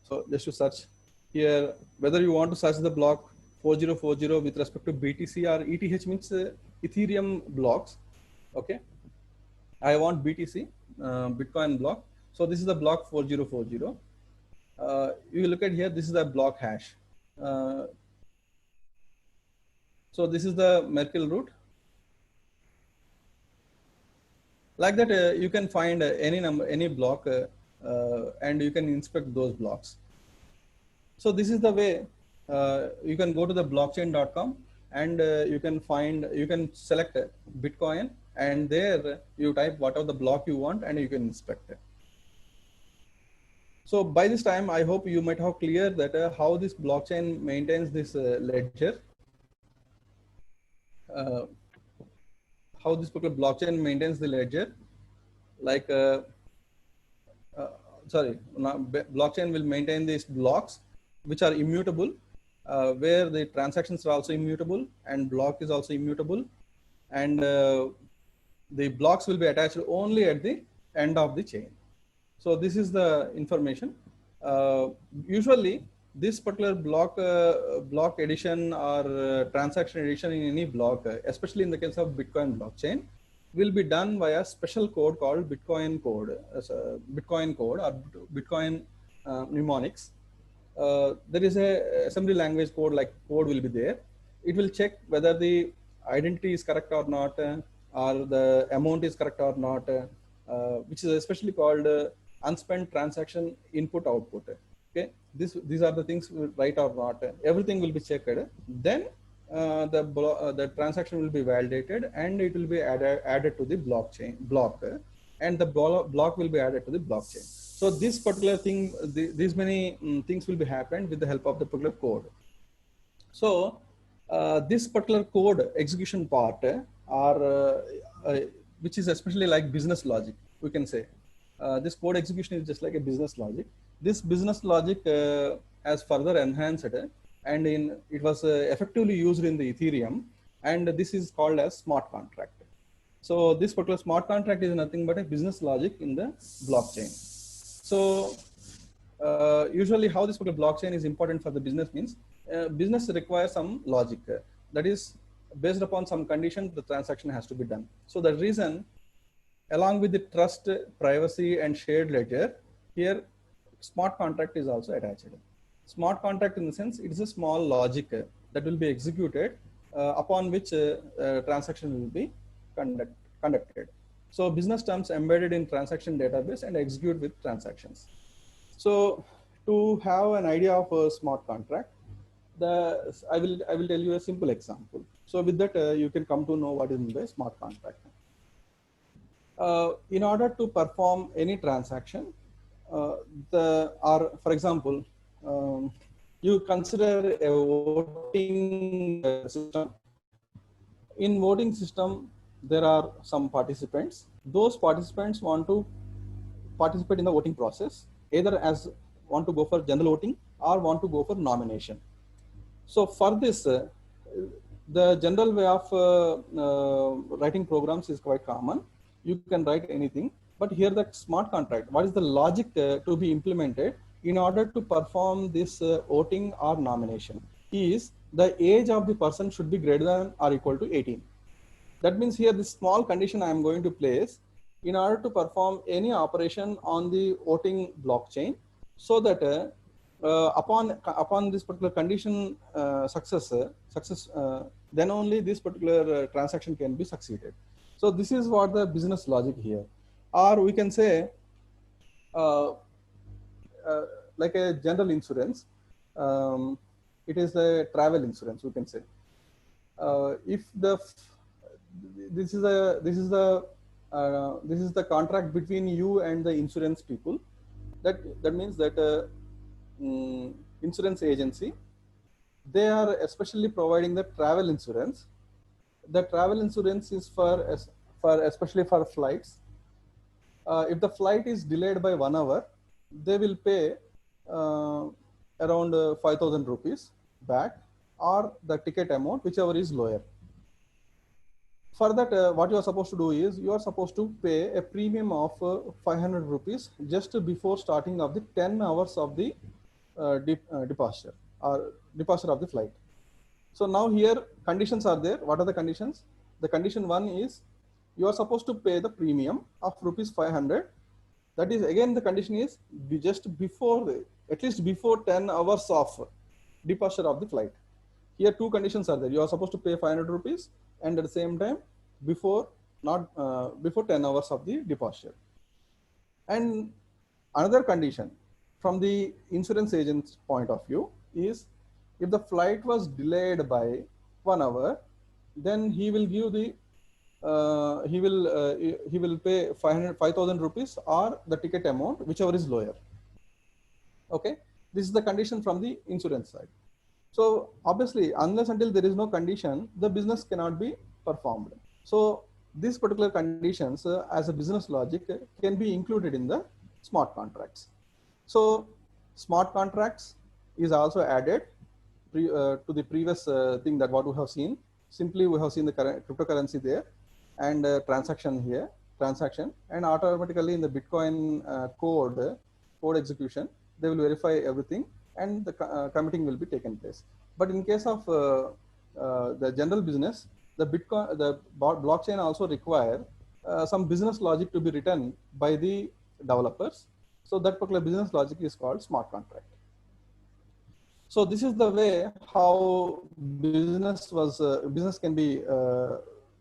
So just to search here, whether you want to search the block 4040 with respect to BTC or ETH means Ethereum blocks. Okay. I want BTC, Bitcoin block. So this is the block 4040. You look at here, this is the block hash. So this is the Merkle root. Like that, you can find any number, any block, and you can inspect those blocks. So this is the way you can go to the blockchain.com and you can select Bitcoin, and there you type whatever the block you want and you can inspect it. So by this time, I hope you might have clear that how this blockchain maintains this ledger, how this particular blockchain maintains the ledger. Like, blockchain will maintain these blocks which are immutable, where the transactions are also immutable and block is also immutable, and the blocks will be attached only at the end of the chain. So this is the information. Usually this particular block addition or transaction addition in any block, especially in the case of Bitcoin blockchain, will be done via special code called Bitcoin code, Bitcoin code or Bitcoin mnemonics. There is a assembly language code, like code will be there. It will check whether the identity is correct or not, or the amount is correct or not, which is especially called unspent transaction input output. Okay, these are the things right or not. Everything will be checked. Then the transaction will be validated and it will be added to the block, and the block will be added to the blockchain. So this particular thing, these many things will be happened with the help of the particular code. So this particular code execution part, which is especially like business logic, we can say. This code execution is just like a business logic. This business logic has further enhanced, and it was effectively used in the Ethereum, and this is called as smart contract. So this particular smart contract is nothing but a business logic in the blockchain. So usually how this particular blockchain is important for the business means business requires some logic, that is based upon some condition the transaction has to be done. So the reason, along with the trust, privacy and shared ledger, here smart contract is also attached. Smart contract in the sense it is a small logic that will be executed upon which transaction will be conducted. So business terms embedded in transaction database and execute with transactions. So to have an idea of a smart contract, I will tell you a simple example. So with that you can come to know what is the smart contract. In order to perform any transaction, for example, you consider a voting system. In voting system, there are some participants. Those participants want to participate in the voting process, either as want to go for general voting or want to go for nomination. So for this, the general way of writing programs is quite common. You can write anything, but here the smart contract, what is the logic to be implemented in order to perform this voting or nomination is the age of the person should be greater than or equal to 18. That means here this small condition I am going to place in order to perform any operation on the voting blockchain, so that upon this particular condition success, then only this particular transaction can be succeeded. So this is what the business logic here. Or we can say like a general insurance, it is a travel insurance, we can say. If this is the contract between you and the insurance people. That means that insurance agency, they are especially providing the travel insurance. The travel insurance is for especially for flights. If the flight is delayed by 1 hour, they will pay around 5,000 rupees back, or the ticket amount, whichever is lower. For that, what you are supposed to do is you are supposed to pay a premium of 500 rupees just before starting of the 10 hours of the departure of the flight. So now here conditions are there. What are the conditions? The condition one is you are supposed to pay the premium of rupees 500. That is again the condition is just before at least before 10 hours of departure of the flight. Here two conditions are there. You are supposed to pay 500 rupees and at the same time before not before 10 hours of the departure. And another condition from the insurance agent's point of view is if the flight was delayed by 1 hour, then he will give the he will pay 5,000 rupees or the ticket amount, whichever is lower. Okay, this is the condition from the insurance side. So obviously, unless until there is no condition, the business cannot be performed. So these particular conditions as a business logic can be included in the smart contracts. So smart contracts is also added to the previous thing that what we have seen. Simply we have seen the cryptocurrency there and transaction here, transaction, and automatically in the Bitcoin code execution, they will verify everything and the committing will be taken place. But in case of the general business, the blockchain also require some business logic to be written by the developers. So that particular business logic is called smart contract. So this is the way how business can be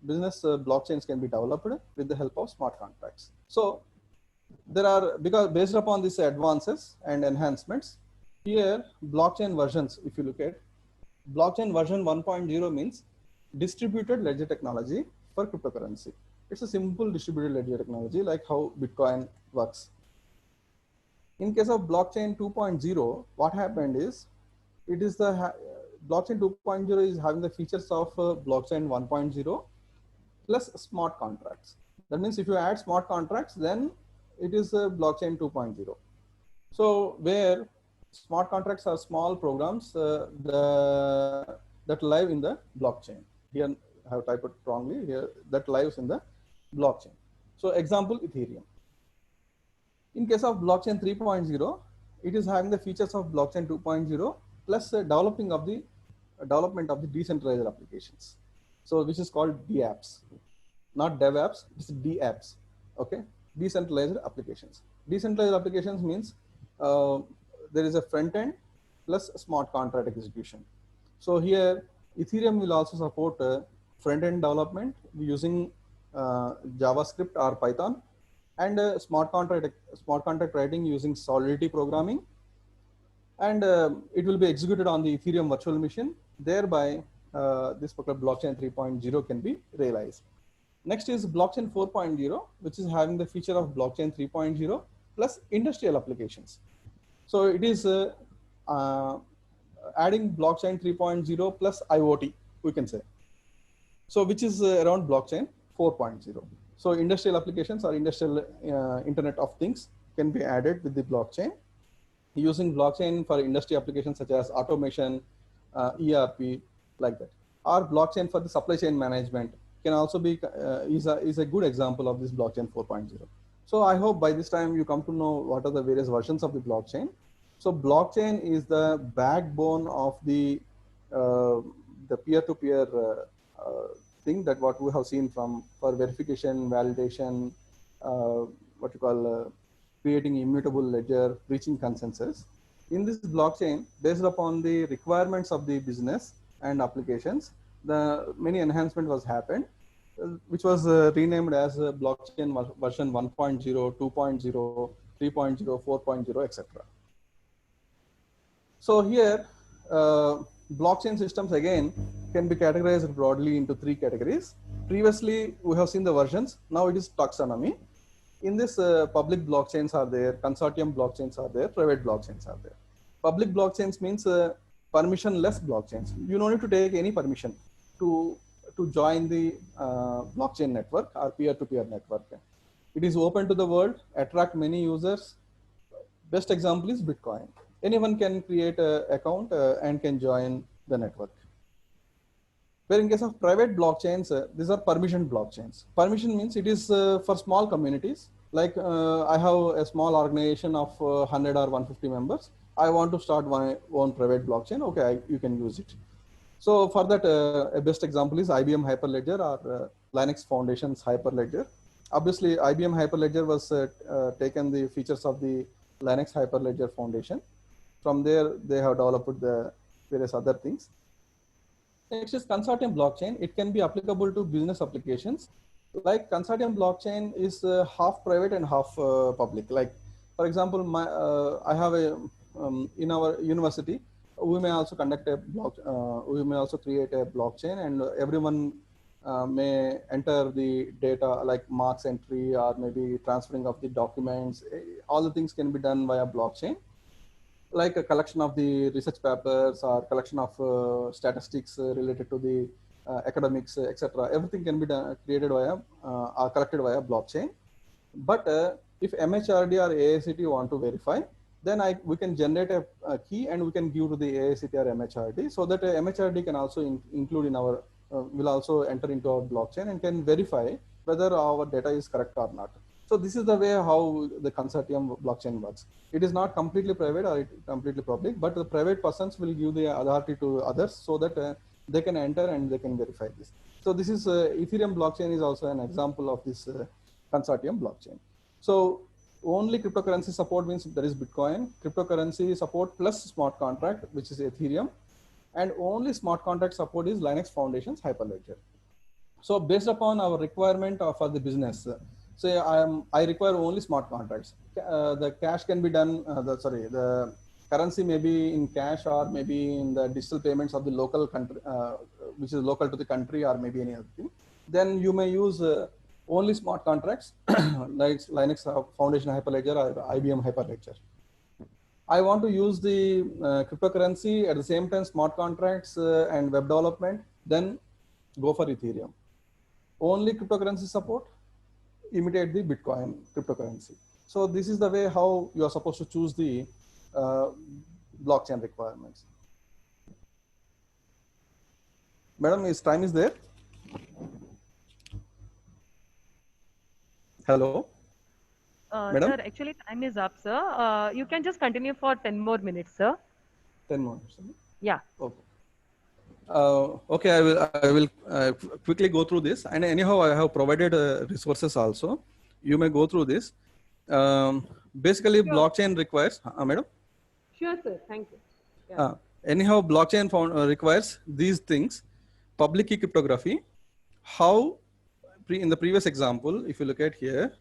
blockchains can be developed with the help of smart contracts. So there are, because based upon these advances and enhancements, here blockchain versions, if you look at blockchain version 1.0 means distributed ledger technology for cryptocurrency. It's a simple distributed ledger technology like how Bitcoin works. In case of blockchain 2.0, what happened is it is the blockchain 2.0 is having the features of blockchain 1.0 plus smart contracts. That means if you add smart contracts, then it is blockchain 2.0. So where smart contracts are small programs that live in the blockchain. Here I have typed it wrongly here, that lives in the blockchain. So example, Ethereum. In case of blockchain 3.0, it is having the features of blockchain 2.0 plus development of the decentralized applications. So which is called DApps, not dev apps, it's DApps. Okay, decentralized applications. Decentralized applications means there is a front end plus smart contract execution. So here Ethereum will also support front end development using JavaScript or Python, and smart contract writing using Solidity programming, and it will be executed on the Ethereum virtual machine. Thereby this particular blockchain 3.0 can be realized. Next is blockchain 4.0, which is having the feature of blockchain 3.0 plus industrial applications. So it is adding blockchain 3.0 plus IoT, we can say. So which is around blockchain 4.0. So industrial applications or industrial Internet of Things can be added with the blockchain. Using blockchain for industry applications such as automation, ERP, like that. Or blockchain for the supply chain management can also be is a good example of this blockchain 4.0. So I hope by this time you come to know what are the various versions of the blockchain. So blockchain is the backbone of the peer-to-peer thing that what we have seen for verification, validation, what you call creating immutable ledger, reaching consensus. In this blockchain, based upon the requirements of the business and applications, the many enhancement was happened, which was renamed as blockchain version 1.0, 2.0, 3.0, 4.0, etc. So here, blockchain systems again can be categorized broadly into three categories. Previously, we have seen the versions. Now it is taxonomy. In this, public blockchains are there, consortium blockchains are there, private blockchains are there. Public blockchains means permissionless blockchains. You don't need to take any permission to join the blockchain network or peer-to-peer network. It is open to the world, attract many users. Best example is Bitcoin. Anyone can create an account and can join the network. Where in case of private blockchains, these are permission blockchains. Permission means it is for small communities. Like I have a small organization of 100 or 150 members. I want to start my own private blockchain. Okay, you can use it. So for that, a best example is IBM Hyperledger or Linux Foundation's Hyperledger. Obviously, IBM Hyperledger was taken the features of the Linux Hyperledger Foundation. From there, they have developed the various other things. Next is consortium blockchain. It can be applicable to business applications. Like consortium blockchain is half private and half public. Like, for example, I have in our university, we may also conduct a we may also create a blockchain, and everyone may enter the data like marks entry or maybe transferring of the documents. All the things can be done via blockchain, like a collection of the research papers or collection of statistics related to the academics, etc. Everything can be done, created via or collected via blockchain. But if MHRD or AICTE want to verify, then we can generate a key and we can give to the AICTE or MHRD, so that MHRD can also include in our, will also enter into our blockchain and can verify whether our data is correct or not. So this is the way how the consortium blockchain works. It is not completely private or completely public, but the private persons will give the authority to others so that they can enter and they can verify this. So this is Ethereum blockchain is also an example of this consortium blockchain. So only cryptocurrency support means there is Bitcoin, cryptocurrency support plus smart contract, which is Ethereum, and only smart contract support is Linux Foundation's Hyperledger. So based upon our requirement for the business, say I require only smart contracts. The cash can be done. The currency may be in cash or maybe in the digital payments of the local country, which is local to the country, or maybe any other thing. Then you may use only smart contracts like Linux Foundation Hyperledger or IBM Hyperledger. I want to use the cryptocurrency at the same time smart contracts and web development, then go for Ethereum. Only cryptocurrency support, imitate the Bitcoin cryptocurrency. So this is the way how you are supposed to choose the blockchain requirements. Madam, is time is there? Hello? Madam? Sir, actually time is up, sir. You can just continue for 10 more minutes, sir. 10 more. Yeah. Okay. Okay, I will quickly go through this, and anyhow I have provided resources also. You may go through this. Basically, Sure. blockchain requires, madam. Sure, sir. Thank you. Yeah. Anyhow, blockchain requires these things: public key cryptography. How in the previous example, if you look at here.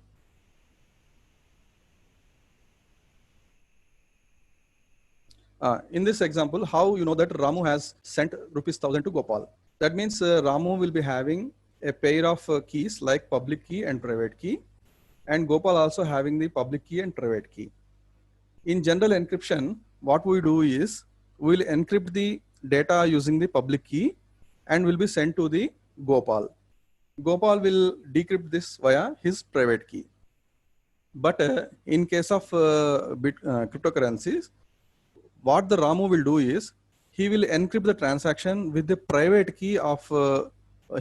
In this example, how you know that Ramu has sent ₹1,000 to Gopal? That means Ramu will be having a pair of keys like public key and private key, and Gopal also having the public key and private key. In general encryption, what we do is we will encrypt the data using the public key and will be sent to the Gopal. Gopal will decrypt this via his private key. But in case of cryptocurrencies, what the Ramu will do is he will encrypt the transaction with the private key of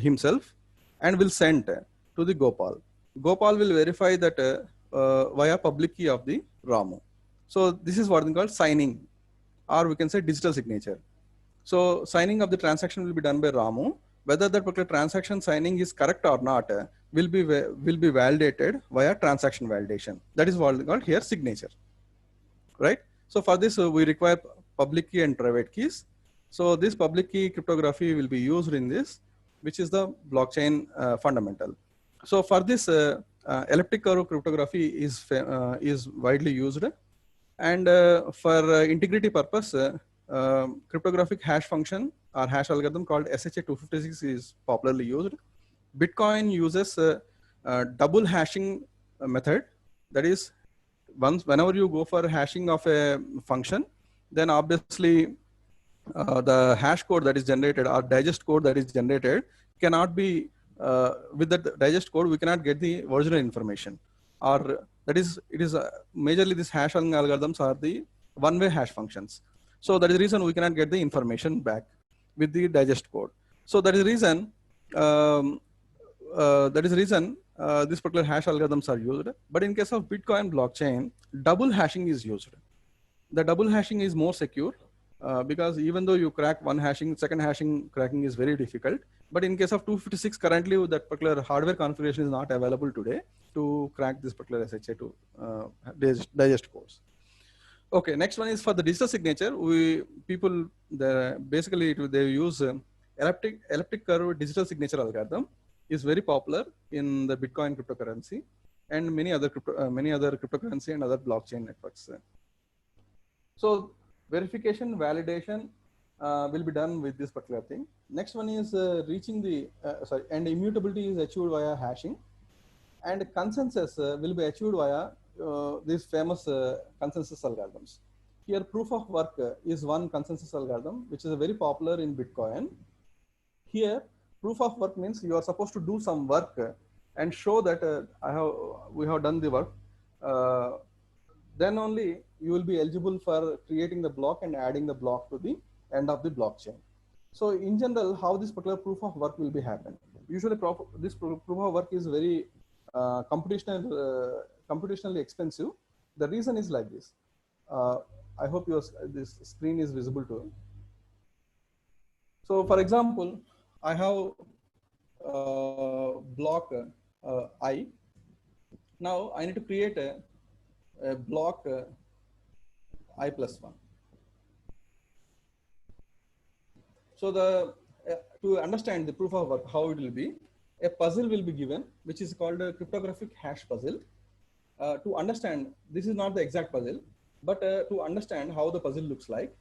himself and will send to the Gopal. Gopal will verify that via public key of the Ramu. So this is what is called signing, or we can say digital signature. So signing of the transaction will be done by Ramu. Whether that particular transaction signing is correct or not will be validated via transaction validation. That is what is called here signature, right? So for this, we require public key and private keys. So this public key cryptography will be used in this, which is the blockchain fundamental. So for this, elliptic curve cryptography is widely used, and for integrity purpose, cryptographic hash function or hash algorithm called SHA-256 is popularly used. Bitcoin uses double hashing method. That is, whenever you go for hashing of a function, then obviously the hash code that is generated or digest code that is generated cannot be with the digest code we cannot get the original information, or that is it is majorly these hashing algorithms are the one-way hash functions. So that is the reason we cannot get the information back with the digest code. So that is the reason this particular hash algorithms are used. But in case of Bitcoin blockchain, double hashing is used. The double hashing is more secure. because even though you crack one hashing, second hashing cracking is very difficult. But in case of 256, currently that particular hardware configuration is not available today to crack this particular SHA to digest codes. Okay, next one is for the digital signature. Basically they use elliptic curve digital signature algorithm is very popular in the Bitcoin cryptocurrency and many other cryptocurrency and other blockchain networks. So verification, validation will be done with this particular thing. Next one is reaching the and immutability is achieved via hashing, and consensus will be achieved via these famous consensus algorithms. Here, proof of work is one consensus algorithm which is very popular in Bitcoin. Here, proof of work means you are supposed to do some work and show that we have done the work. Then only you will be eligible for creating the block and adding the block to the end of the blockchain. So in general, how this particular proof of work will be happen? Usually this proof of work is very computationally expensive. The reason is like this. I hope this screen is visible to you. So for example, I have block I. Now I need to create a block I plus 1. So to understand the proof of work, how it will be, a puzzle will be given, which is called a cryptographic hash puzzle. To understand, this is not the exact puzzle, but to understand how the puzzle looks like.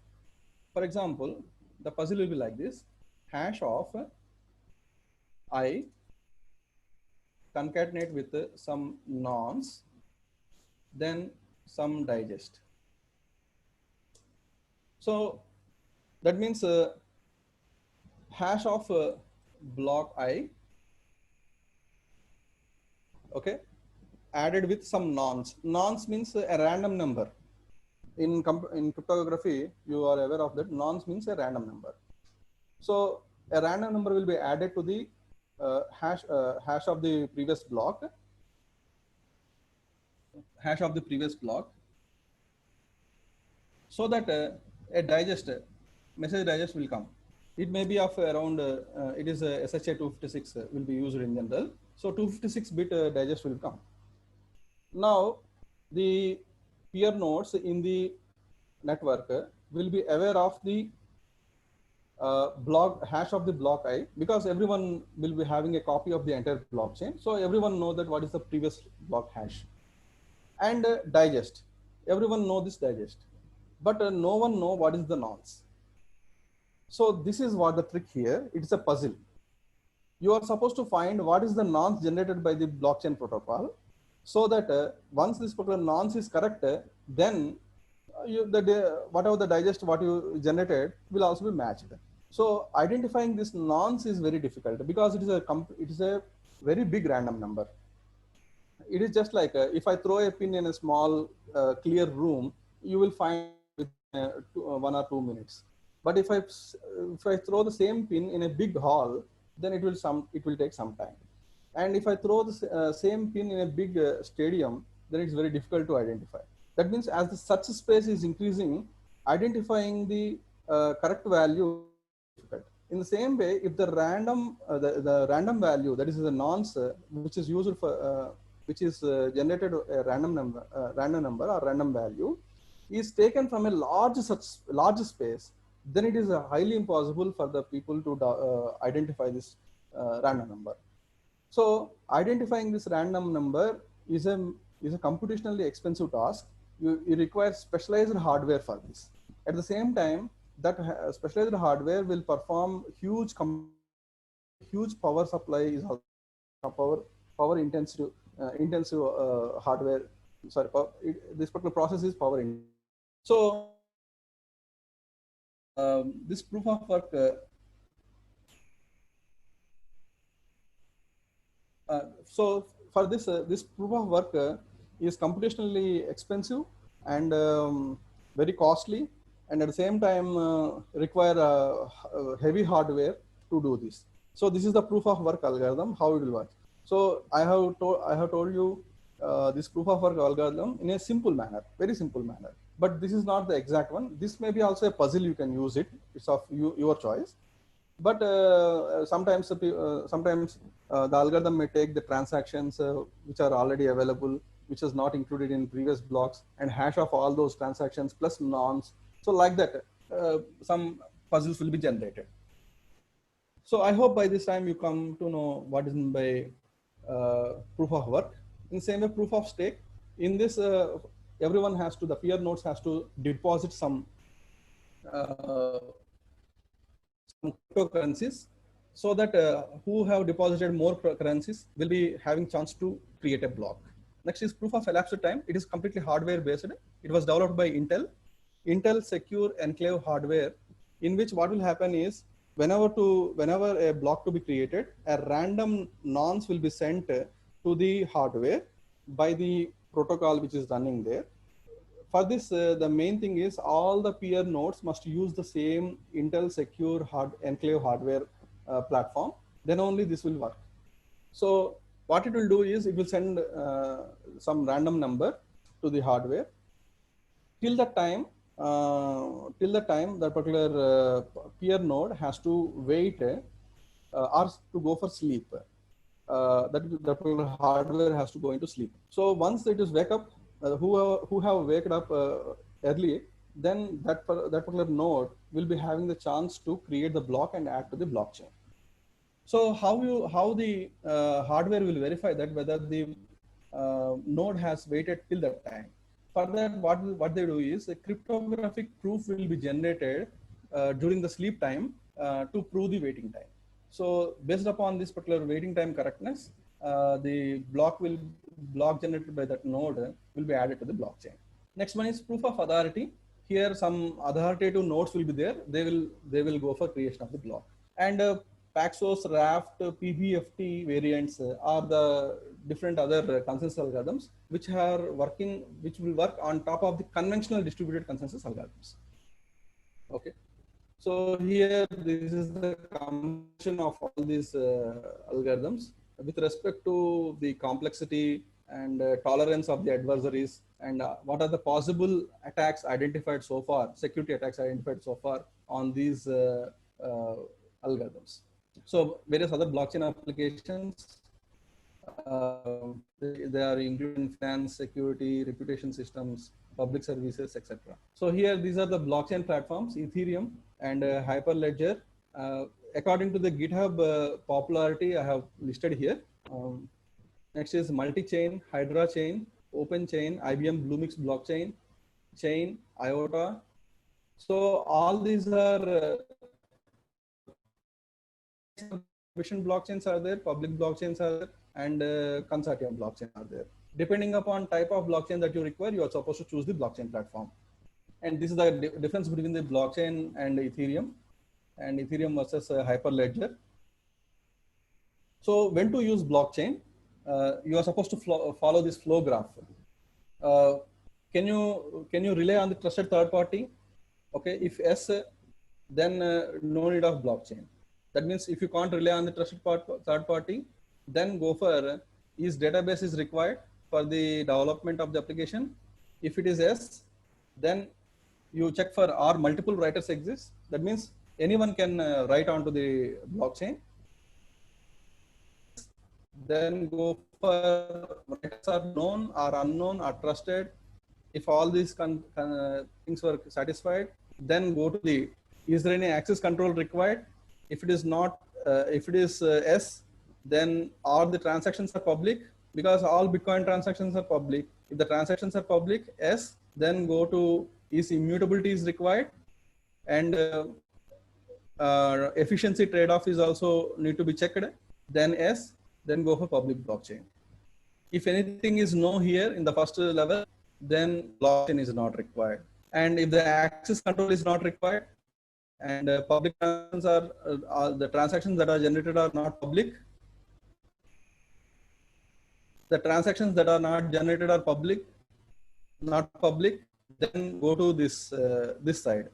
For example, the puzzle will be like this: hash of I concatenate with some nonce, then some digest. So that means hash of block I, okay, added with some nonce. Nonce means a random number. In cryptography, you are aware of that. Nonce means a random number. So a random number will be added to the hash of the previous block. Hash of the previous block, so that a digest, message digest will come. It may be of around, it is SHA 256 will be used in general. So 256-bit digest will come. Now, the peer nodes in the network will be aware of the block hash of the block I, because everyone will be having a copy of the entire blockchain. So everyone know that what is the previous block hash. And digest, everyone know this digest, but no one know what is the nonce. So this is what the trick here. It is a puzzle. You are supposed to find what is the nonce generated by the blockchain protocol, so that once this particular nonce is correct, then whatever the digest what you generated will also be matched. So identifying this nonce is very difficult because it is a very big random number. It is just like if I throw a pin in a small clear room, you will find within 1 or 2 minutes. But if I throw the same pin in a big hall, then it will take some time. And if I throw the same pin in a big stadium, then it's very difficult to identify. That means as the search space is increasing, identifying the correct value is difficult. In the same way, if the random value, that is the nonce, which is used for which is generated a random number or random value, is taken from a large space, then it is highly impossible for the people to identify this random number. So identifying this random number is a computationally expensive task. You require specialized hardware for this. At the same time, that specialized hardware will perform huge power supply is also power intensive hardware. Sorry, this particular process is power intensive. So this proof of work so for this proof of work is computationally expensive and very costly, and at the same time require heavy hardware to do this. So this is the proof of work algorithm, how it will work. So I have told you this proof of work algorithm in a simple manner, very simple manner. but this is not the exact one. This may be also a puzzle, you can use it. It's of your choice. But sometimes the algorithm may take the transactions which are already available, which is not included in previous blocks, and hash of all those transactions plus nonce. So like that, some puzzles will be generated. So I hope by this time you come to know what is meant by proof of work. In the same way, proof of stake. In this, everyone has to, the peer nodes has to deposit some cryptocurrencies, so that who have deposited more currencies will be having chance to create a block. Next is proof of elapsed time. It is completely hardware based. It was developed by Intel Secure Enclave hardware, in which what will happen is whenever a block to be created, a random nonce will be sent to the hardware by the protocol which is running there. For this, the main thing is all the peer nodes must use the same Intel Secure Enclave hardware platform. Then only this will work. So what it will do is it will send some random number to the hardware. Till the time that particular peer node has to wait or to go for sleep. That particular hardware has to go into sleep. So once it is wake up, who have waked up early, then that particular node will be having the chance to create the block and add to the blockchain. So how the hardware will verify that whether the node has waited till that time? For that, what they do is a cryptographic proof will be generated during the sleep time to prove the waiting time. So based upon this particular waiting time correctness, the block generated by that node will be added to the blockchain. Next one is proof of authority. Here some authoritative nodes will be there. They will go for creation of the block. And Paxos, Raft, PBFT variants are the different other consensus algorithms which will work on top of the conventional distributed consensus algorithms. Okay. So here, this is the combination of all these algorithms with respect to the complexity and tolerance of the adversaries, and what are the possible attacks identified so far, security attacks identified so far on these algorithms. So various other blockchain applications, they are including finance, security, reputation systems, public services, etc. So here, these are the blockchain platforms, Ethereum and Hyperledger. According to the GitHub popularity, I have listed here. Next is multi-chain, Hydra chain, Open chain, IBM Bluemix blockchain, chain, IOTA. So all these are vision blockchains are there, public blockchains are there, and consortium blockchain are there. Depending upon type of blockchain that you require, you are supposed to choose the blockchain platform. And this is the difference between the blockchain and Ethereum versus Hyperledger. So when to use blockchain, you are supposed to follow this flow graph. Can you rely on the trusted third party? Okay, if yes, then no need of blockchain. That means if you can't rely on the trusted third party, then go for is database is required for the development of the application. If it is yes, then you check for are multiple writers exist. That means anyone can write onto the blockchain. Then go for writers are known or unknown or trusted. If all these things were satisfied, then go to the is there any access control required? If it is not, if it is yes, then all the transactions are public, because all Bitcoin transactions are public. If the transactions are public, yes, then go to is immutability is required, and efficiency trade-off is also need to be checked. Then yes, then go for public blockchain. If anything is no here in the first level, then blockchain is not required. And if the access control is not required, and public transactions are the transactions that are generated are not public. The transactions that are not generated are not public. Then go to this this side.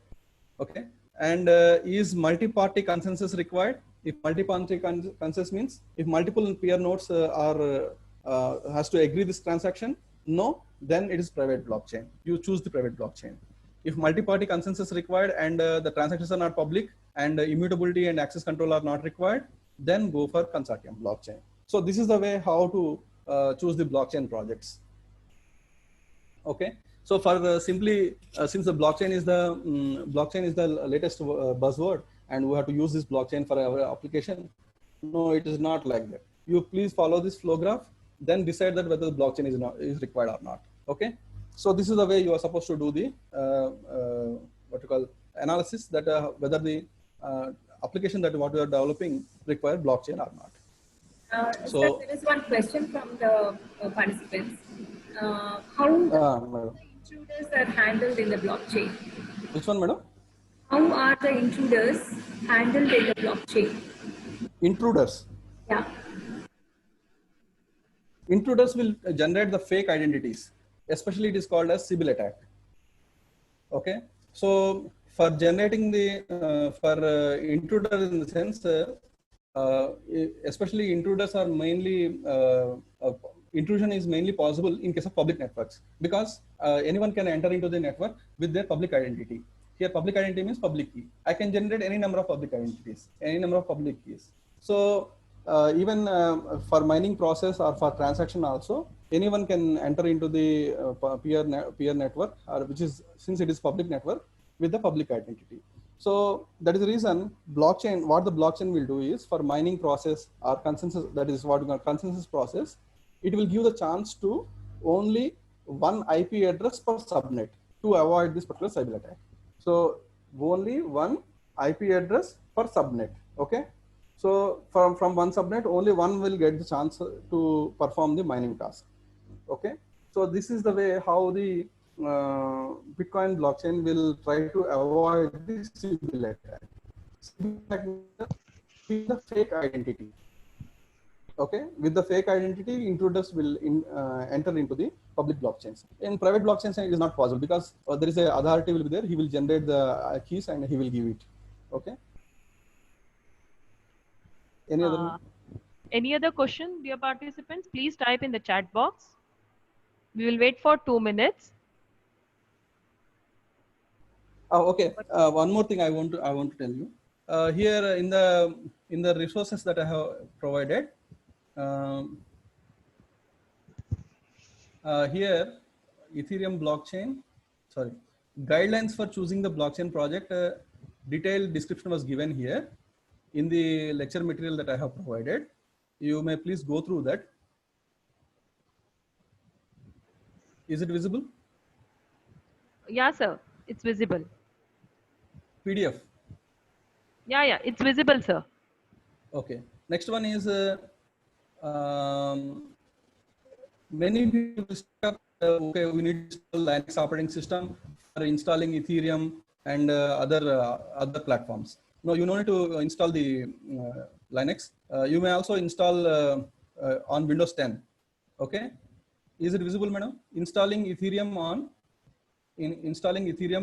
Okay. And is multi-party consensus required? If multi-party consensus means if multiple peer nodes has to agree this transaction, No, then it is private blockchain. You choose the private blockchain. If multi-party consensus required and the transactions are not public and immutability and access control are not required, then go for consortium blockchain. So this is the way how to choose the blockchain projects. Okay. So for simply since the blockchain is the latest buzzword, and we have to use this blockchain for our application. No, it is not like that. You please follow this flow graph, then decide that whether the blockchain is required or not. Okay. So this is the way you are supposed to do the what you call analysis, that whether the application that what you are developing require blockchain or not. So sir, there is one question from the participants. How the intruders are handled in the blockchain? Which one, madam? How are the intruders handled in the blockchain? Intruders. Yeah. Intruders will generate the fake identities. Especially it is called as Sybil attack. Okay. So for generating the intruder in the sense, especially intruders are mainly intrusion is mainly possible in case of public networks, because anyone can enter into the network with their public identity. Here public identity means public key. I can generate any number of public identities, any number of public keys. So even for mining process or for transaction also, anyone can enter into the peer network, or which is, since it is public network, with the public identity. So that is the reason blockchain, what the blockchain will do is, for mining process or consensus, that is what we call consensus process, it will give the chance to only one IP address per subnet to avoid this particular Sybil attack. So only one IP address per subnet. Okay. So from one subnet, only one will get the chance to perform the mining task. Okay. So this is the way how the Bitcoin blockchain will try to avoid this Sybil attack. Sybil attack is the fake identity. Okay, with the fake identity, intruders will enter into the public blockchains. In private blockchains, it is not possible, because there is a authority will be there. He will generate the keys and he will give it. Okay. Any other question, dear participants? Please type in the chat box. We will wait for 2 minutes. Oh, okay. One more thing I want to tell you. Here in the resources that I have provided, here Ethereum blockchain, sorry, guidelines for choosing the blockchain project, detailed description was given here in the lecture material that I have provided. You may please go through that. Is it visible? Yeah, sir. It's visible. PDF. Yeah, it's visible, sir. Okay. Next one is many people start, okay, we need to install Linux operating system for installing Ethereum and other platforms. No, you don't need to install the Linux. You may also install on Windows 10. Okay. Is it visible, madam? Installing Ethereum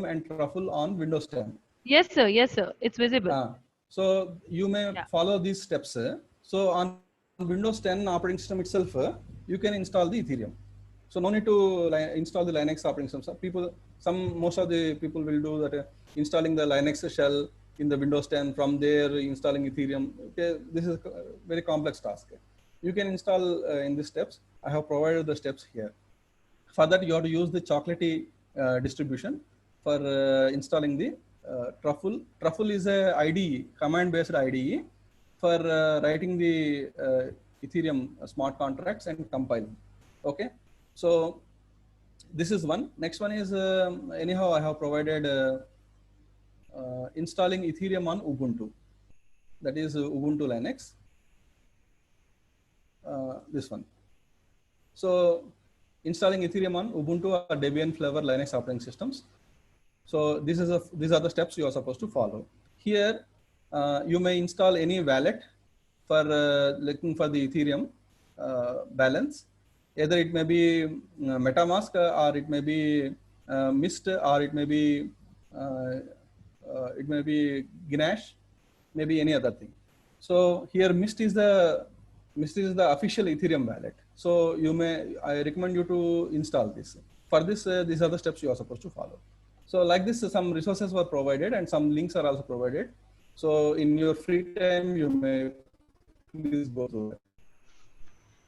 and Truffle on Windows 10. Yes, sir. Yes, sir. It's visible. So you may follow these steps. So on Windows 10 operating system itself, you can install the Ethereum. So no need to install the Linux operating system. Most of the people will do that, installing the Linux shell in the Windows 10, from there installing Ethereum. Okay, this is a very complex task. You can install in these steps. I have provided the steps here. For that, you have to use the Chocolatey distribution for installing the Truffle. Truffle is a IDE, command-based IDE for writing the Ethereum smart contracts and compiling. Okay, so this is one. Next one is anyhow I have provided installing Ethereum on Ubuntu. That is Ubuntu Linux. This one. So installing Ethereum on Ubuntu or Debian Flavor Linux operating systems. So these are the steps you are supposed to follow. Here you may install any wallet for looking for the Ethereum balance. Either it may be MetaMask, or it may be Mist, or it may be Gnash, maybe any other thing. So here Mist is the this is the official Ethereum wallet. So I recommend you to install this. For this, these are the steps you are supposed to follow. So like this, some resources were provided and some links are also provided. So in your free time, you may please go through that.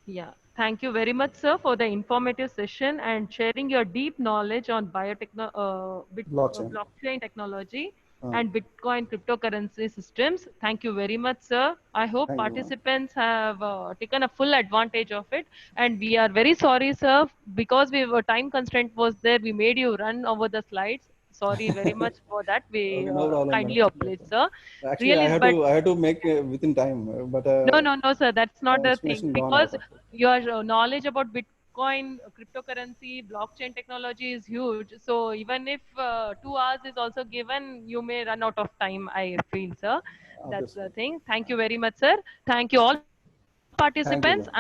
Yeah, thank you very much, sir, for the informative session and sharing your deep knowledge on Blockchain. blockchain technology and Bitcoin cryptocurrency systems. Thank you very much, sir. I hope Thank you, ma'am. participants have taken a full advantage of it. And we are very sorry, sir, because we were time constraint was there. We made you run over the slides. Sorry very much for that. We Okay, no problem, kindly madam. apologize, sir. Actually, Really, but I had to make within time, but no, sir. That's not the thing explanation gone out because of it. your knowledge about Bitcoin, cryptocurrency, blockchain technology is huge. So even if 2 hours is also given, you may run out of time. I feel, sir. That's the Obviously. thing. Thank you very much, sir. Thank you all Thank you, participants. ma'am.